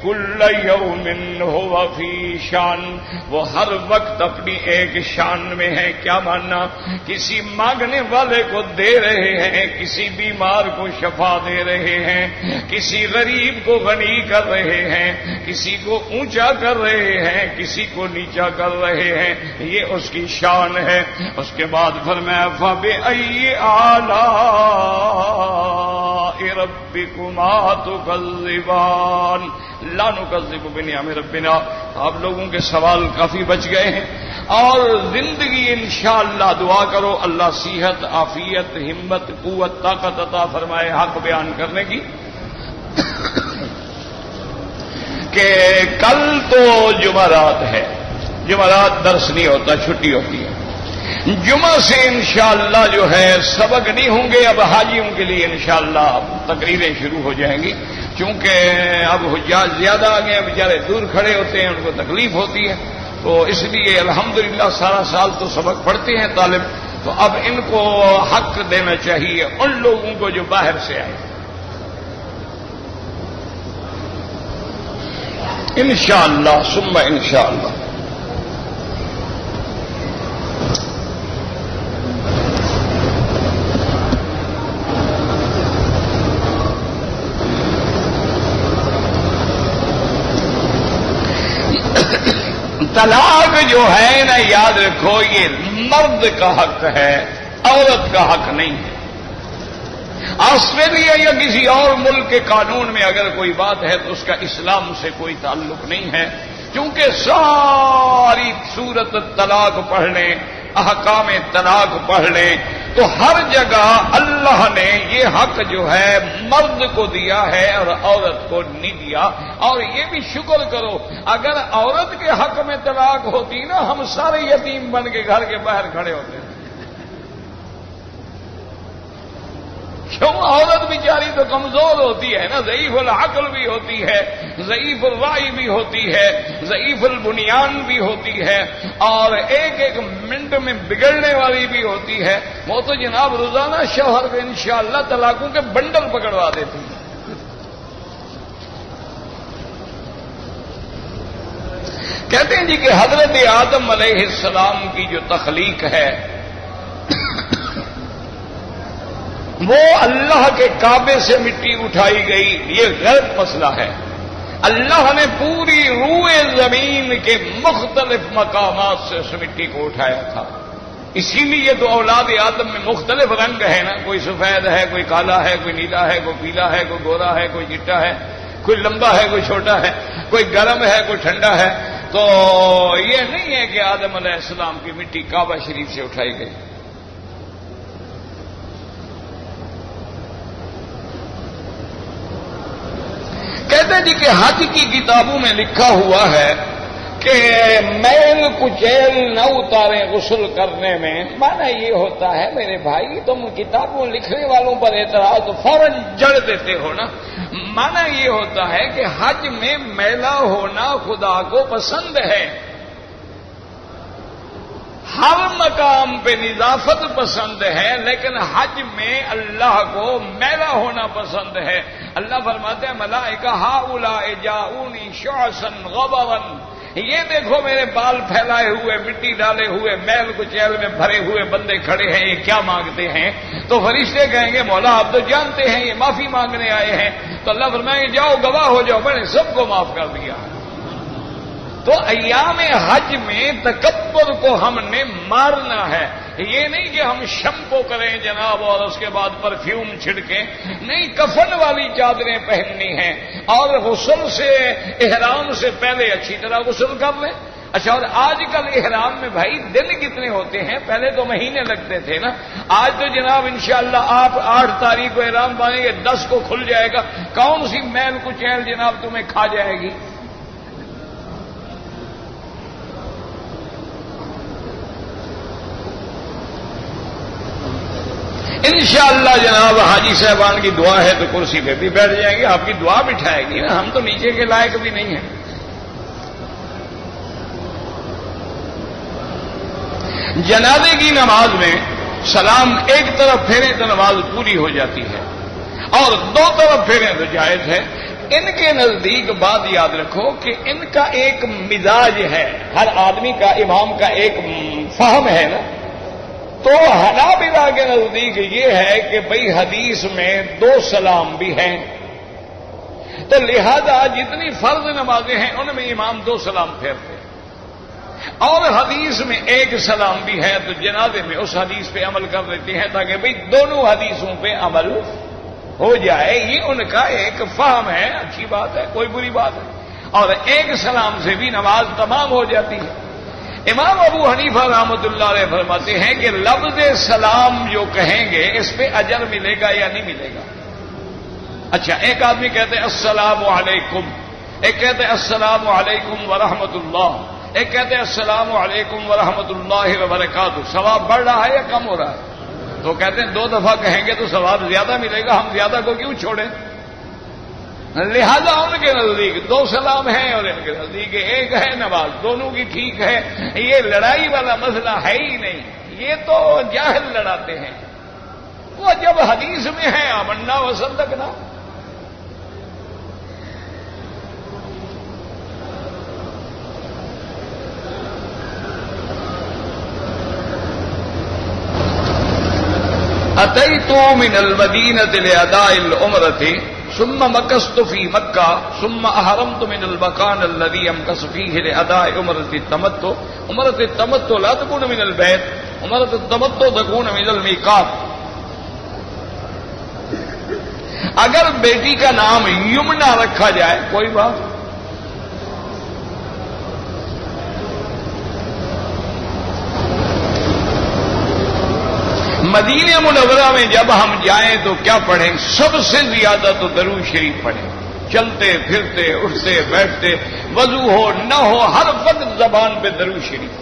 کل یوم ہوا فی شان، وہ ہر وقت اپنی ایک شان میں ہے۔ کیا ماننا؟ کسی مانگنے والے کو دے رہے ہیں، کسی بیمار کو شفا دے رہے ہیں، کسی غریب کو غنی کر رہے ہیں، کسی کو اونچا کر رہے ہیں، کسی کو نیچا کر رہے ہیں، یہ اس کی شان ہے۔ اس کے بعد فرمایا فَبِأَيِّ آلَاءِ رَبِّكُمَا تُكَذِّبَانِ لا نکذب بنعم ربنا۔ آپ لوگوں کے سوال کافی بچ گئے ہیں، اور زندگی انشاءاللہ دعا کرو اللہ صحت، عافیت، ہمت، قوت، طاقت عطا فرمائے حق بیان کرنے کی۔ کہ کل تو جمعرات ہے، جمعرات درس نہیں ہوتا، چھٹی ہوتی ہے۔ جمعہ سے انشاءاللہ جو ہے سبق نہیں ہوں گے، اب حاجیوں کے لیے انشاءاللہ تقریریں شروع ہو جائیں گی، چونکہ اب حجاج زیادہ آ گئے ہیں، بیچارے دور کھڑے ہوتے ہیں، ان کو تکلیف ہوتی ہے، تو اس لیے الحمدللہ سارا سال تو سبق پڑھتے ہیں طالب، تو اب ان کو حق دینا چاہیے ان لوگوں کو جو باہر سے آئے۔ انشاءاللہ ثم انشاءاللہ۔ طلاق جو ہے نا یاد رکھو یہ مرد کا حق ہے، عورت کا حق نہیں ہے۔ آسٹریلیا یا کسی اور ملک کے قانون میں اگر کوئی بات ہے تو اس کا اسلام سے کوئی تعلق نہیں ہے، کیونکہ ساری سورت طلاق پڑھ لیں، احکام طلاق پڑھ لیں تو ہر جگہ اللہ نے یہ حق جو ہے مرد کو دیا ہے اور عورت کو نہیں دیا۔ اور یہ بھی شکر کرو اگر عورت کے حق میں طلاق ہوتی نا ہم سارے یتیم بن کے گھر کے باہر کھڑے ہوتے ہیں۔ کیوں؟ عورت بیچاری تو کمزور ہوتی ہے نا، ضعیف العقل بھی ہوتی ہے، ضعیف الرائے بھی ہوتی ہے، ضعیف البنیان بھی ہوتی ہے، اور ایک ایک منٹ میں بگڑنے والی بھی ہوتی ہے۔ وہ تو جناب روزانہ شوہر کو انشاءاللہ طلاقوں کے بنڈل پکڑوا دیتی ہے۔ کہتے ہیں جی کہ حضرت آدم علیہ السلام کی جو تخلیق ہے وہ اللہ کے کعبے سے مٹی اٹھائی گئی، یہ غلط مسئلہ ہے۔ اللہ نے پوری روئے زمین کے مختلف مقامات سے اس مٹی کو اٹھایا تھا، اسی لیے تو اولاد آدم میں مختلف رنگ ہے نا، کوئی سفید ہے، کوئی کالا ہے، کوئی نیلا ہے، کوئی پیلا ہے، کوئی گورا ہے، کوئی چٹا ہے، کوئی لمبا ہے، کوئی چھوٹا ہے، کوئی گرم ہے، کوئی ٹھنڈا ہے۔ تو یہ نہیں ہے کہ آدم علیہ السلام کی مٹی کعبہ شریف سے اٹھائی گئی۔ کہتے ہیں جی کہ حج کی کتابوں میں لکھا ہوا ہے کہ میل کچیل نہ اتاریں غسل کرنے میں۔ مانا یہ ہوتا ہے میرے بھائی، تم کتابوں لکھنے والوں پر اعتراض فوراً جڑ دیتے ہو نا۔ مانا یہ ہوتا ہے کہ حج میں میلا ہونا خدا کو پسند ہے، ہر مقام پہ نظافت پسند ہے، لیکن حج میں اللہ کو میلا ہونا پسند ہے۔ اللہ فرماتے ہیں ملائکہ ہؤلاء جاؤنی شعثا غبرا، یہ دیکھو میرے بال پھیلائے ہوئے، مٹی ڈالے ہوئے، میل کچیل میں بھرے ہوئے بندے کھڑے ہیں، یہ کیا مانگتے ہیں؟ تو فرشتے کہیں گے مولا آپ تو جانتے ہیں یہ معافی مانگنے آئے ہیں۔ تو اللہ فرمائیں گے جاؤ گواہ ہو جاؤ، میں نے سب کو معاف کر دیا۔ تو ایام حج میں تکبر کو ہم نے مارنا ہے، یہ نہیں کہ ہم شمپو کریں جناب اور اس کے بعد پرفیوم چھڑکیں، نہیں، کفن والی چادریں پہننی ہیں، اور غسل سے احرام سے پہلے اچھی طرح غسل کر لیں۔ اچھا، اور آج کل احرام میں بھائی دن کتنے ہوتے ہیں؟ پہلے تو مہینے لگتے تھے نا، آج تو جناب انشاءاللہ آپ 8 تاریخ کو احرام باندھیں گے، 10 کو کھل جائے گا، کون سی میل کچیل جناب تمہیں کھا جائے گی؟ انشاءاللہ جناب حاجی صاحبان کی دعا ہے تو کرسی پہ بھی بیٹھ جائیں گے، آپ کی دعا بٹھائے گی نا، ہم تو نیچے کے لائق بھی نہیں ہیں۔ جنازے کی نماز میں سلام ایک طرف پھیرے تو نماز پوری ہو جاتی ہے، اور 2 طرف پھیرے تو جائز ہے۔ ان کے نزدیک بات یاد رکھو کہ ان کا ایک مزاج ہے، ہر آدمی کا امام کا ایک فہم ہے نا۔ تو حنابلہ کے نزدیک یہ ہے کہ بھئی حدیث میں 2 سلام بھی ہیں، تو لہذا جتنی فرض نمازیں ہیں ان میں امام 2 سلام پھیرتے ہیں، اور حدیث میں 1 سلام بھی ہے، تو جنازے میں اس حدیث پہ عمل کر دیتے ہیں تاکہ بھئی دونوں حدیثوں پہ عمل ہو جائے۔ یہ ان کا ایک فہم ہے، اچھی بات ہے، کوئی بری بات ہے، اور 1 سلام سے بھی نماز تمام ہو جاتی ہے۔ امام ابو حنیفہ رحمۃ اللہ علیہ فرماتے ہیں کہ لفظ سلام جو کہیں گے اس پہ اجر ملے گا یا نہیں ملے گا؟ اچھا، ایک آدمی کہتے ہیں السلام علیکم، ایک کہتے ہیں السلام علیکم ورحمۃ اللہ، ایک کہتے ہیں السلام علیکم ورحمۃ اللہ وبرکاتہ، ثواب بڑھ رہا ہے یا کم ہو رہا ہے؟ تو کہتے ہیں 2 دفعہ کہیں گے تو ثواب زیادہ ملے گا، ہم زیادہ کو کیوں چھوڑیں؟ لہذا ان کے نزدیک 2 سلام ہیں اور ان کے نزدیک 1 ہے، نماز دونوں کی ٹھیک ہے۔ یہ لڑائی والا مسئلہ ہے ہی نہیں، یہ تو جاہل لڑاتے ہیں، وہ جب حدیث میں ہے آمنا و صدقنا۔ اتيت من المدينة لأداء العمرة ثم مكثت في مكة ثم أحرمت من المكان الذي أمكث فيه لأداء عمرة التمتع۔ عمرة التمتع لا تكون من البيت، عمرة التمتع تكون من الميقات۔ اگر بیٹی کا نام یمنا رکھا جائے کوئی بات، مدینہ منورہ میں جب ہم جائیں تو کیا پڑھیں؟ سب سے زیادہ تو درود شریف پڑھیں، چلتے پھرتے اٹھتے بیٹھتے، وضو ہو نہ ہو، ہر وقت زبان پہ درود شریف۔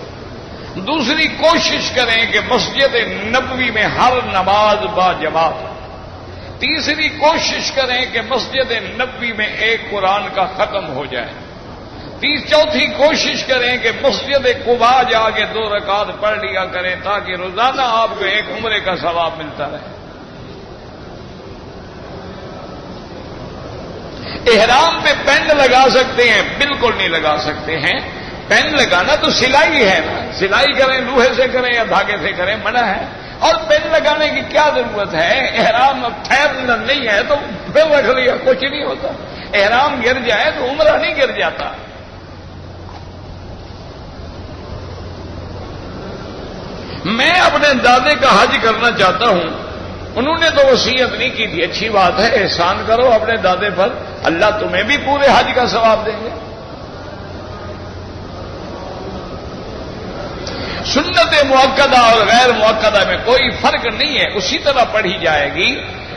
دوسری کوشش کریں کہ مسجد نبوی میں ہر نماز با جماعت، تیسری کوشش کریں کہ مسجد نبوی میں ایک قرآن کا ختم ہو جائے. چوتھی کوشش کریں کہ مسجد قباء جا کے 2 رکعت پڑھ لیا کریں تاکہ روزانہ آپ کو ایک عمرے کا ثواب ملتا رہے. احرام پہ پین لگا سکتے ہیں؟ بالکل نہیں لگا سکتے ہیں. پین لگانا تو سلائی ہے نا، سلائی کریں لوہے سے کریں یا دھاگے سے کریں، منع ہے. اور پین لگانے کی کیا ضرورت ہے؟ احرام اب ٹھہرنا نہیں ہے تو پھر رکھ لیا، کچھ نہیں ہوتا. احرام گر جائے تو عمرہ نہیں گر جاتا. میں اپنے دادے کا حج کرنا چاہتا ہوں. انہوں نے تو وصیت نہیں کی تھی. اچھی بات ہے، احسان کرو اپنے دادے پر، اللہ تمہیں بھی پورے حج کا ثواب دیں گے. سنت مؤکدہ اور غیر مؤکدہ میں کوئی فرق نہیں ہے، اسی طرح پڑھی جائے گی.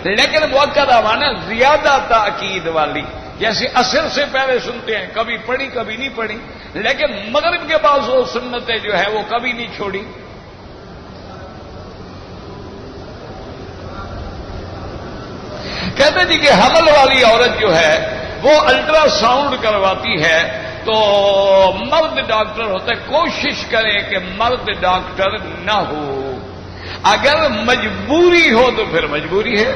لیکن مؤکدہ مانا زیادہ تاکید والی، جیسے عصر سے پہلے سنتے ہیں، کبھی پڑھی کبھی نہیں پڑھی. لیکن مغرب کے بعد وہ سنتیں جو ہے وہ کبھی نہیں چھوڑی. کہتے جی کہ حمل والی عورت جو ہے وہ الٹرا ساؤنڈ کرواتی ہے تو مرد ڈاکٹر ہوتا ہے. کوشش کریں کہ مرد ڈاکٹر نہ ہو. اگر مجبوری ہو تو پھر مجبوری ہے.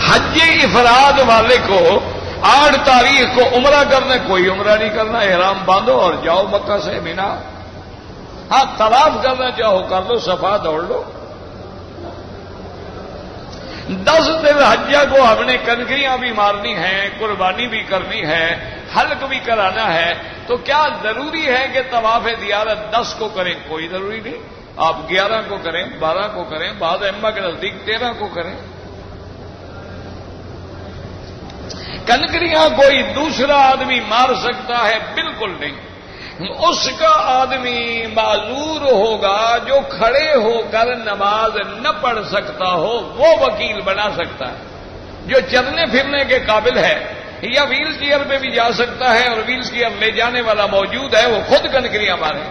حج افراد والے کو 8 تاریخ کو عمرہ کرنا، کوئی عمرہ نہیں کرنا. احرام باندھو اور جاؤ مکہ سے مینا. ہاں طواف کرنا چاہو کر لو، صفا دوڑ لو. 10 دن حجہ کو ہم نے کنکریاں بھی مارنی ہیں، قربانی بھی کرنی ہے، حلق بھی کرانا ہے. تو کیا ضروری ہے کہ طواف زیارت 10 کو کریں؟ کوئی ضروری نہیں. آپ 11 کو کریں، 12 کو کریں، بعض ائمہ کے نزدیک 13 کو کریں. کنکریاں کوئی دوسرا آدمی مار سکتا ہے؟ بالکل نہیں. اس کا آدمی معذور ہوگا جو کھڑے ہو کر نماز نہ پڑھ سکتا ہو، وہ وکیل بنا سکتا ہے. جو چلنے پھرنے کے قابل ہے یا ویل چیئر پہ بھی جا سکتا ہے اور ویل چیئر لے جانے والا موجود ہے، وہ خود کنکریاں مارے.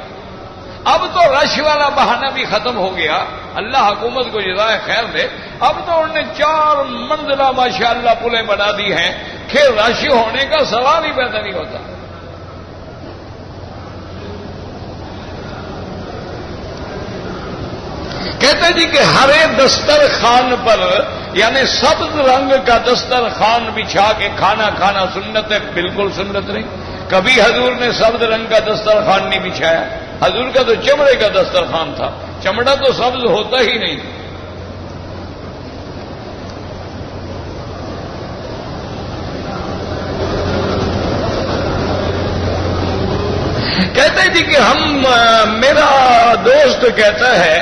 اب تو رش والا بہانہ بھی ختم ہو گیا، اللہ حکومت کو جزائے خیر دے. اب تو انہوں نے 4 منزلہ ماشاءاللہ پلیں بنا دی ہیں کہ رش ہونے کا سوال ہی پیدا نہیں ہوتا. کہتے جی کہ ہرے دسترخوان پر، یعنی سبز رنگ کا دسترخوان بچھا کے کھانا کھانا سنت ہے؟ بالکل سنت نہیں. کبھی حضور نے سبز رنگ کا دسترخوان نہیں بچھایا. حضور کا تو چمڑے کا دسترخوان تھا، چمڑا تو سبز ہوتا ہی نہیں. کہتے جی کہ میرا دوست کہتا ہے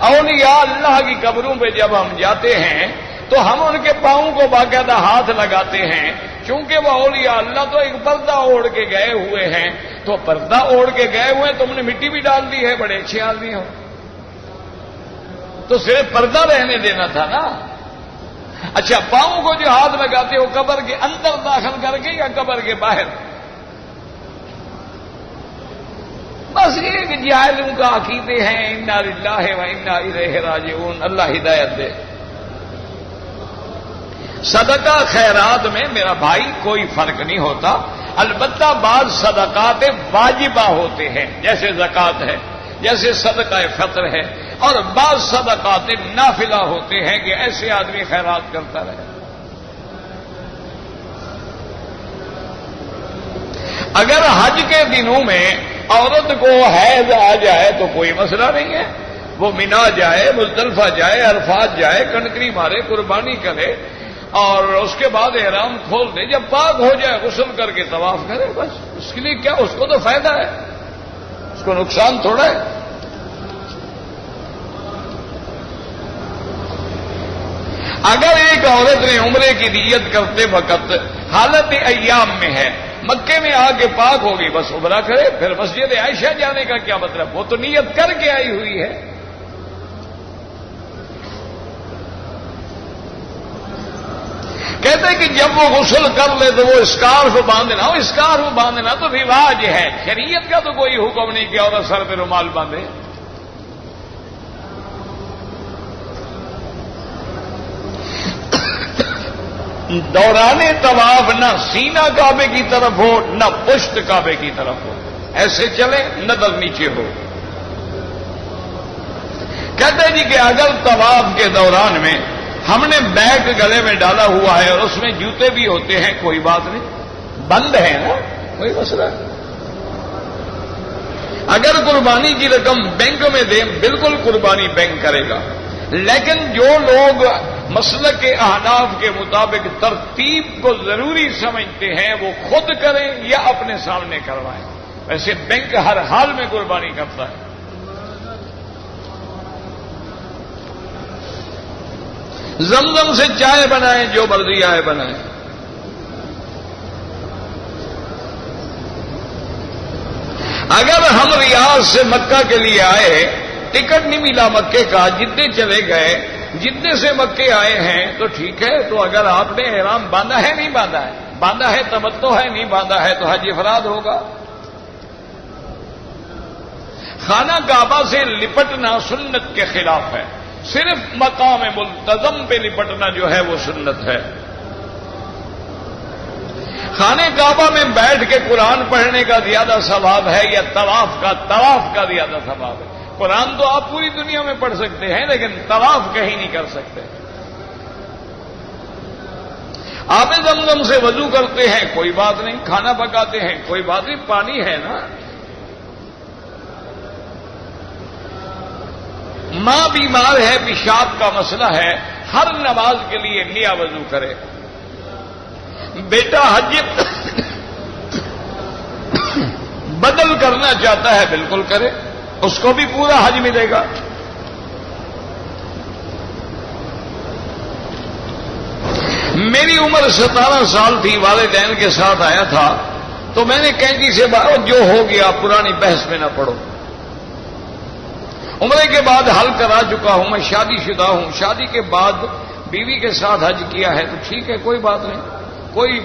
اولیاء اللہ کی قبروں پہ جب ہم جاتے ہیں تو ہم ان کے پاؤں کو باقاعدہ ہاتھ لگاتے ہیں، چونکہ وہ اولیاء اللہ تو ایک پردہ اوڑھ کے گئے ہوئے ہیں. تو پردہ اوڑھ کے گئے ہوئے تم نے مٹی بھی ڈال دی ہے، بڑے اچھے آدمی ہو. تو صرف پردہ رہنے دینا تھا نا. اچھا، پاؤں کو جو ہاتھ لگاتے ہو قبر کے اندر داخل کر کے یا قبر کے باہر؟ بس یہ کہ جاہلوں کا عقیدے ہیں. انا للہ و انا الیہ راجعون. اللہ ہدایت دے. صدقہ خیرات میں میرا بھائی کوئی فرق نہیں ہوتا. البتہ بعض صدقات واجبہ ہوتے ہیں، جیسے زکوٰۃ ہے، جیسے صدقہ فطر ہے، اور بعض صدقات نافلہ ہوتے ہیں کہ ایسے آدمی خیرات کرتا رہے. اگر حج کے دنوں میں عورت کو حیض آ جائے تو کوئی مسئلہ نہیں ہے. وہ مینا جائے، مزدلفہ جائے، عرفات جائے، کنکری مارے، قربانی کرے اور اس کے بعد احرام کھول دے. جب پاک ہو جائے غسل کر کے طواف کرے. بس اس کے لیے کیا، اس کو تو فائدہ ہے، اس کو نقصان تھوڑا ہے. اگر ایک عورت نے عمرے کی نیت کرتے وقت حالت ایام میں ہے، مکے میں آ کے پاک ہوگی، بس عمرہ کرے. پھر مسجد عائشہ جانے کا کیا مطلب؟ وہ تو نیت کر کے آئی ہوئی ہے. کہتے ہیں کہ جب وہ غسل کر لے تو وہ اسکارف باندھنا. اسکارف باندھنا تو رواج ہے، شریعت کا تو کوئی حکم نہیں کہ عورت سر پہ رومال باندھے. دوران طواف نہ سینہ کعبے کی طرف ہو نہ پشت کعبے کی طرف ہو، ایسے چلے نظر نیچے ہو۔ کہتے ہیں جی کہ اگر طواف کے دوران میں ہم نے بیگ گلے میں ڈالا ہوا ہے اور اس میں جوتے بھی ہوتے ہیں، کوئی بات نہیں، بند ہے نا، کوئی مسئلہ ہے۔ اگر قربانی کی رقم بینک میں دیں، بالکل قربانی بینک کرے گا، لیکن جو لوگ مسلک کے احناف کے مطابق ترتیب کو ضروری سمجھتے ہیں وہ خود کریں یا اپنے سامنے کروائیں۔ ویسے بینک ہر حال میں قربانی کرتا ہے۔ زمزم سے چائے بنائیں، جو مرضی آئے بنائیں۔ اگر ہم ریاض سے مکہ کے لیے آئے، ٹکٹ نہیں ملا مکے کا، جدے چلے گئے، جدے سے مکے آئے ہیں تو ٹھیک ہے، تو اگر آپ نے احرام باندھا ہے نہیں باندھا ہے، باندھا ہے تمتع ہے نہیں باندھا ہے، تو حج افراد ہوگا۔ خانہ کعبہ سے لپٹنا سنت کے خلاف ہے، صرف مقام ملتزم پہ لپٹنا جو ہے وہ سنت ہے۔ خانہ کعبہ میں بیٹھ کے قرآن پڑھنے کا زیادہ ثواب ہے یا طواف کا زیادہ ثواب ہے؟ قرآن تو آپ پوری دنیا میں پڑھ سکتے ہیں لیکن طواف کہیں نہیں کر سکتے۔ آب زمزم سے وضو کرتے ہیں، کوئی بات نہیں، کھانا پکاتے ہیں، کوئی بات نہیں، پانی ہے نا۔ ماں بیمار ہے، پیشاب کا مسئلہ ہے، ہر نماز کے لیے نیا وضو کرے۔ بیٹا حج بدل کرنا چاہتا ہے، بالکل کرے، اس کو بھی پورا حج ملے گا۔ میری عمر 17 سال تھی، والدین کے ساتھ آیا تھا، تو میں نے کینچی سے جو ہو گیا پرانی بحث میں نہ پڑو۔ عمرے کے بعد حل کرا چکا ہوں، میں شادی شدہ ہوں، شادی کے بعد بیوی کے ساتھ حج کیا ہے تو ٹھیک ہے، کوئی بات نہیں، کوئی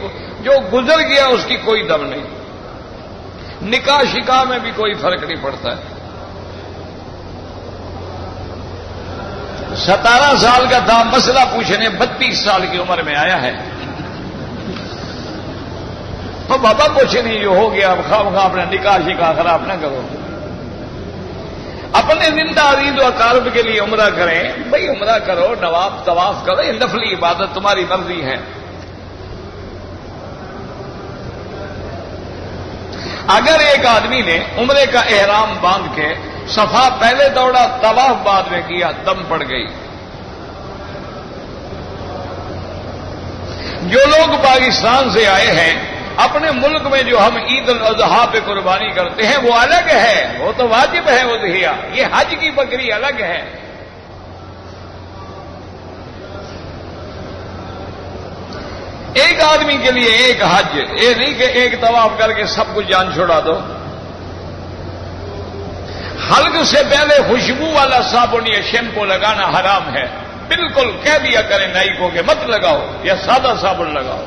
جو گزر گیا اس کی کوئی دم نہیں، نکاح شکاح میں بھی کوئی فرق نہیں پڑتا ہے۔ 17 سال کا تھا، مسئلہ پوچھنے 32 سال کی عمر میں آیا ہے، تو بابا کچھ نہیں، جو ہو گیا اب خواہ اپنا نکاح شکاح خراب نہ کرو، اپنے زندہ عزیز و اقارب کے لیے عمرہ کریں، بھئی عمرہ کرو، نواب طواف کرو، یہ نفلی عبادت تمہاری مرضی ہے۔ اگر ایک آدمی نے عمرے کا احرام باندھ کے صفا پہلے دوڑا، طواف بعد میں کیا، دم پڑ گئی۔ جو لوگ پاکستان سے آئے ہیں، اپنے ملک میں جو ہم عید الاضحیٰ پہ قربانی کرتے ہیں وہ الگ ہے، وہ تو واجب ہے اضحیہ، یہ حج کی بکری الگ ہے۔ ایک آدمی کے لیے ایک حج، یہ نہیں کہ ایک طواف کر کے سب کچھ جان چھوڑا دو۔ حلق سے پہلے خوشبو والا صابن یا شیمپو لگانا حرام ہے، بالکل کہہ دیا کریں نائی کو کہ مت لگاؤ یا سادہ صابن لگاؤ۔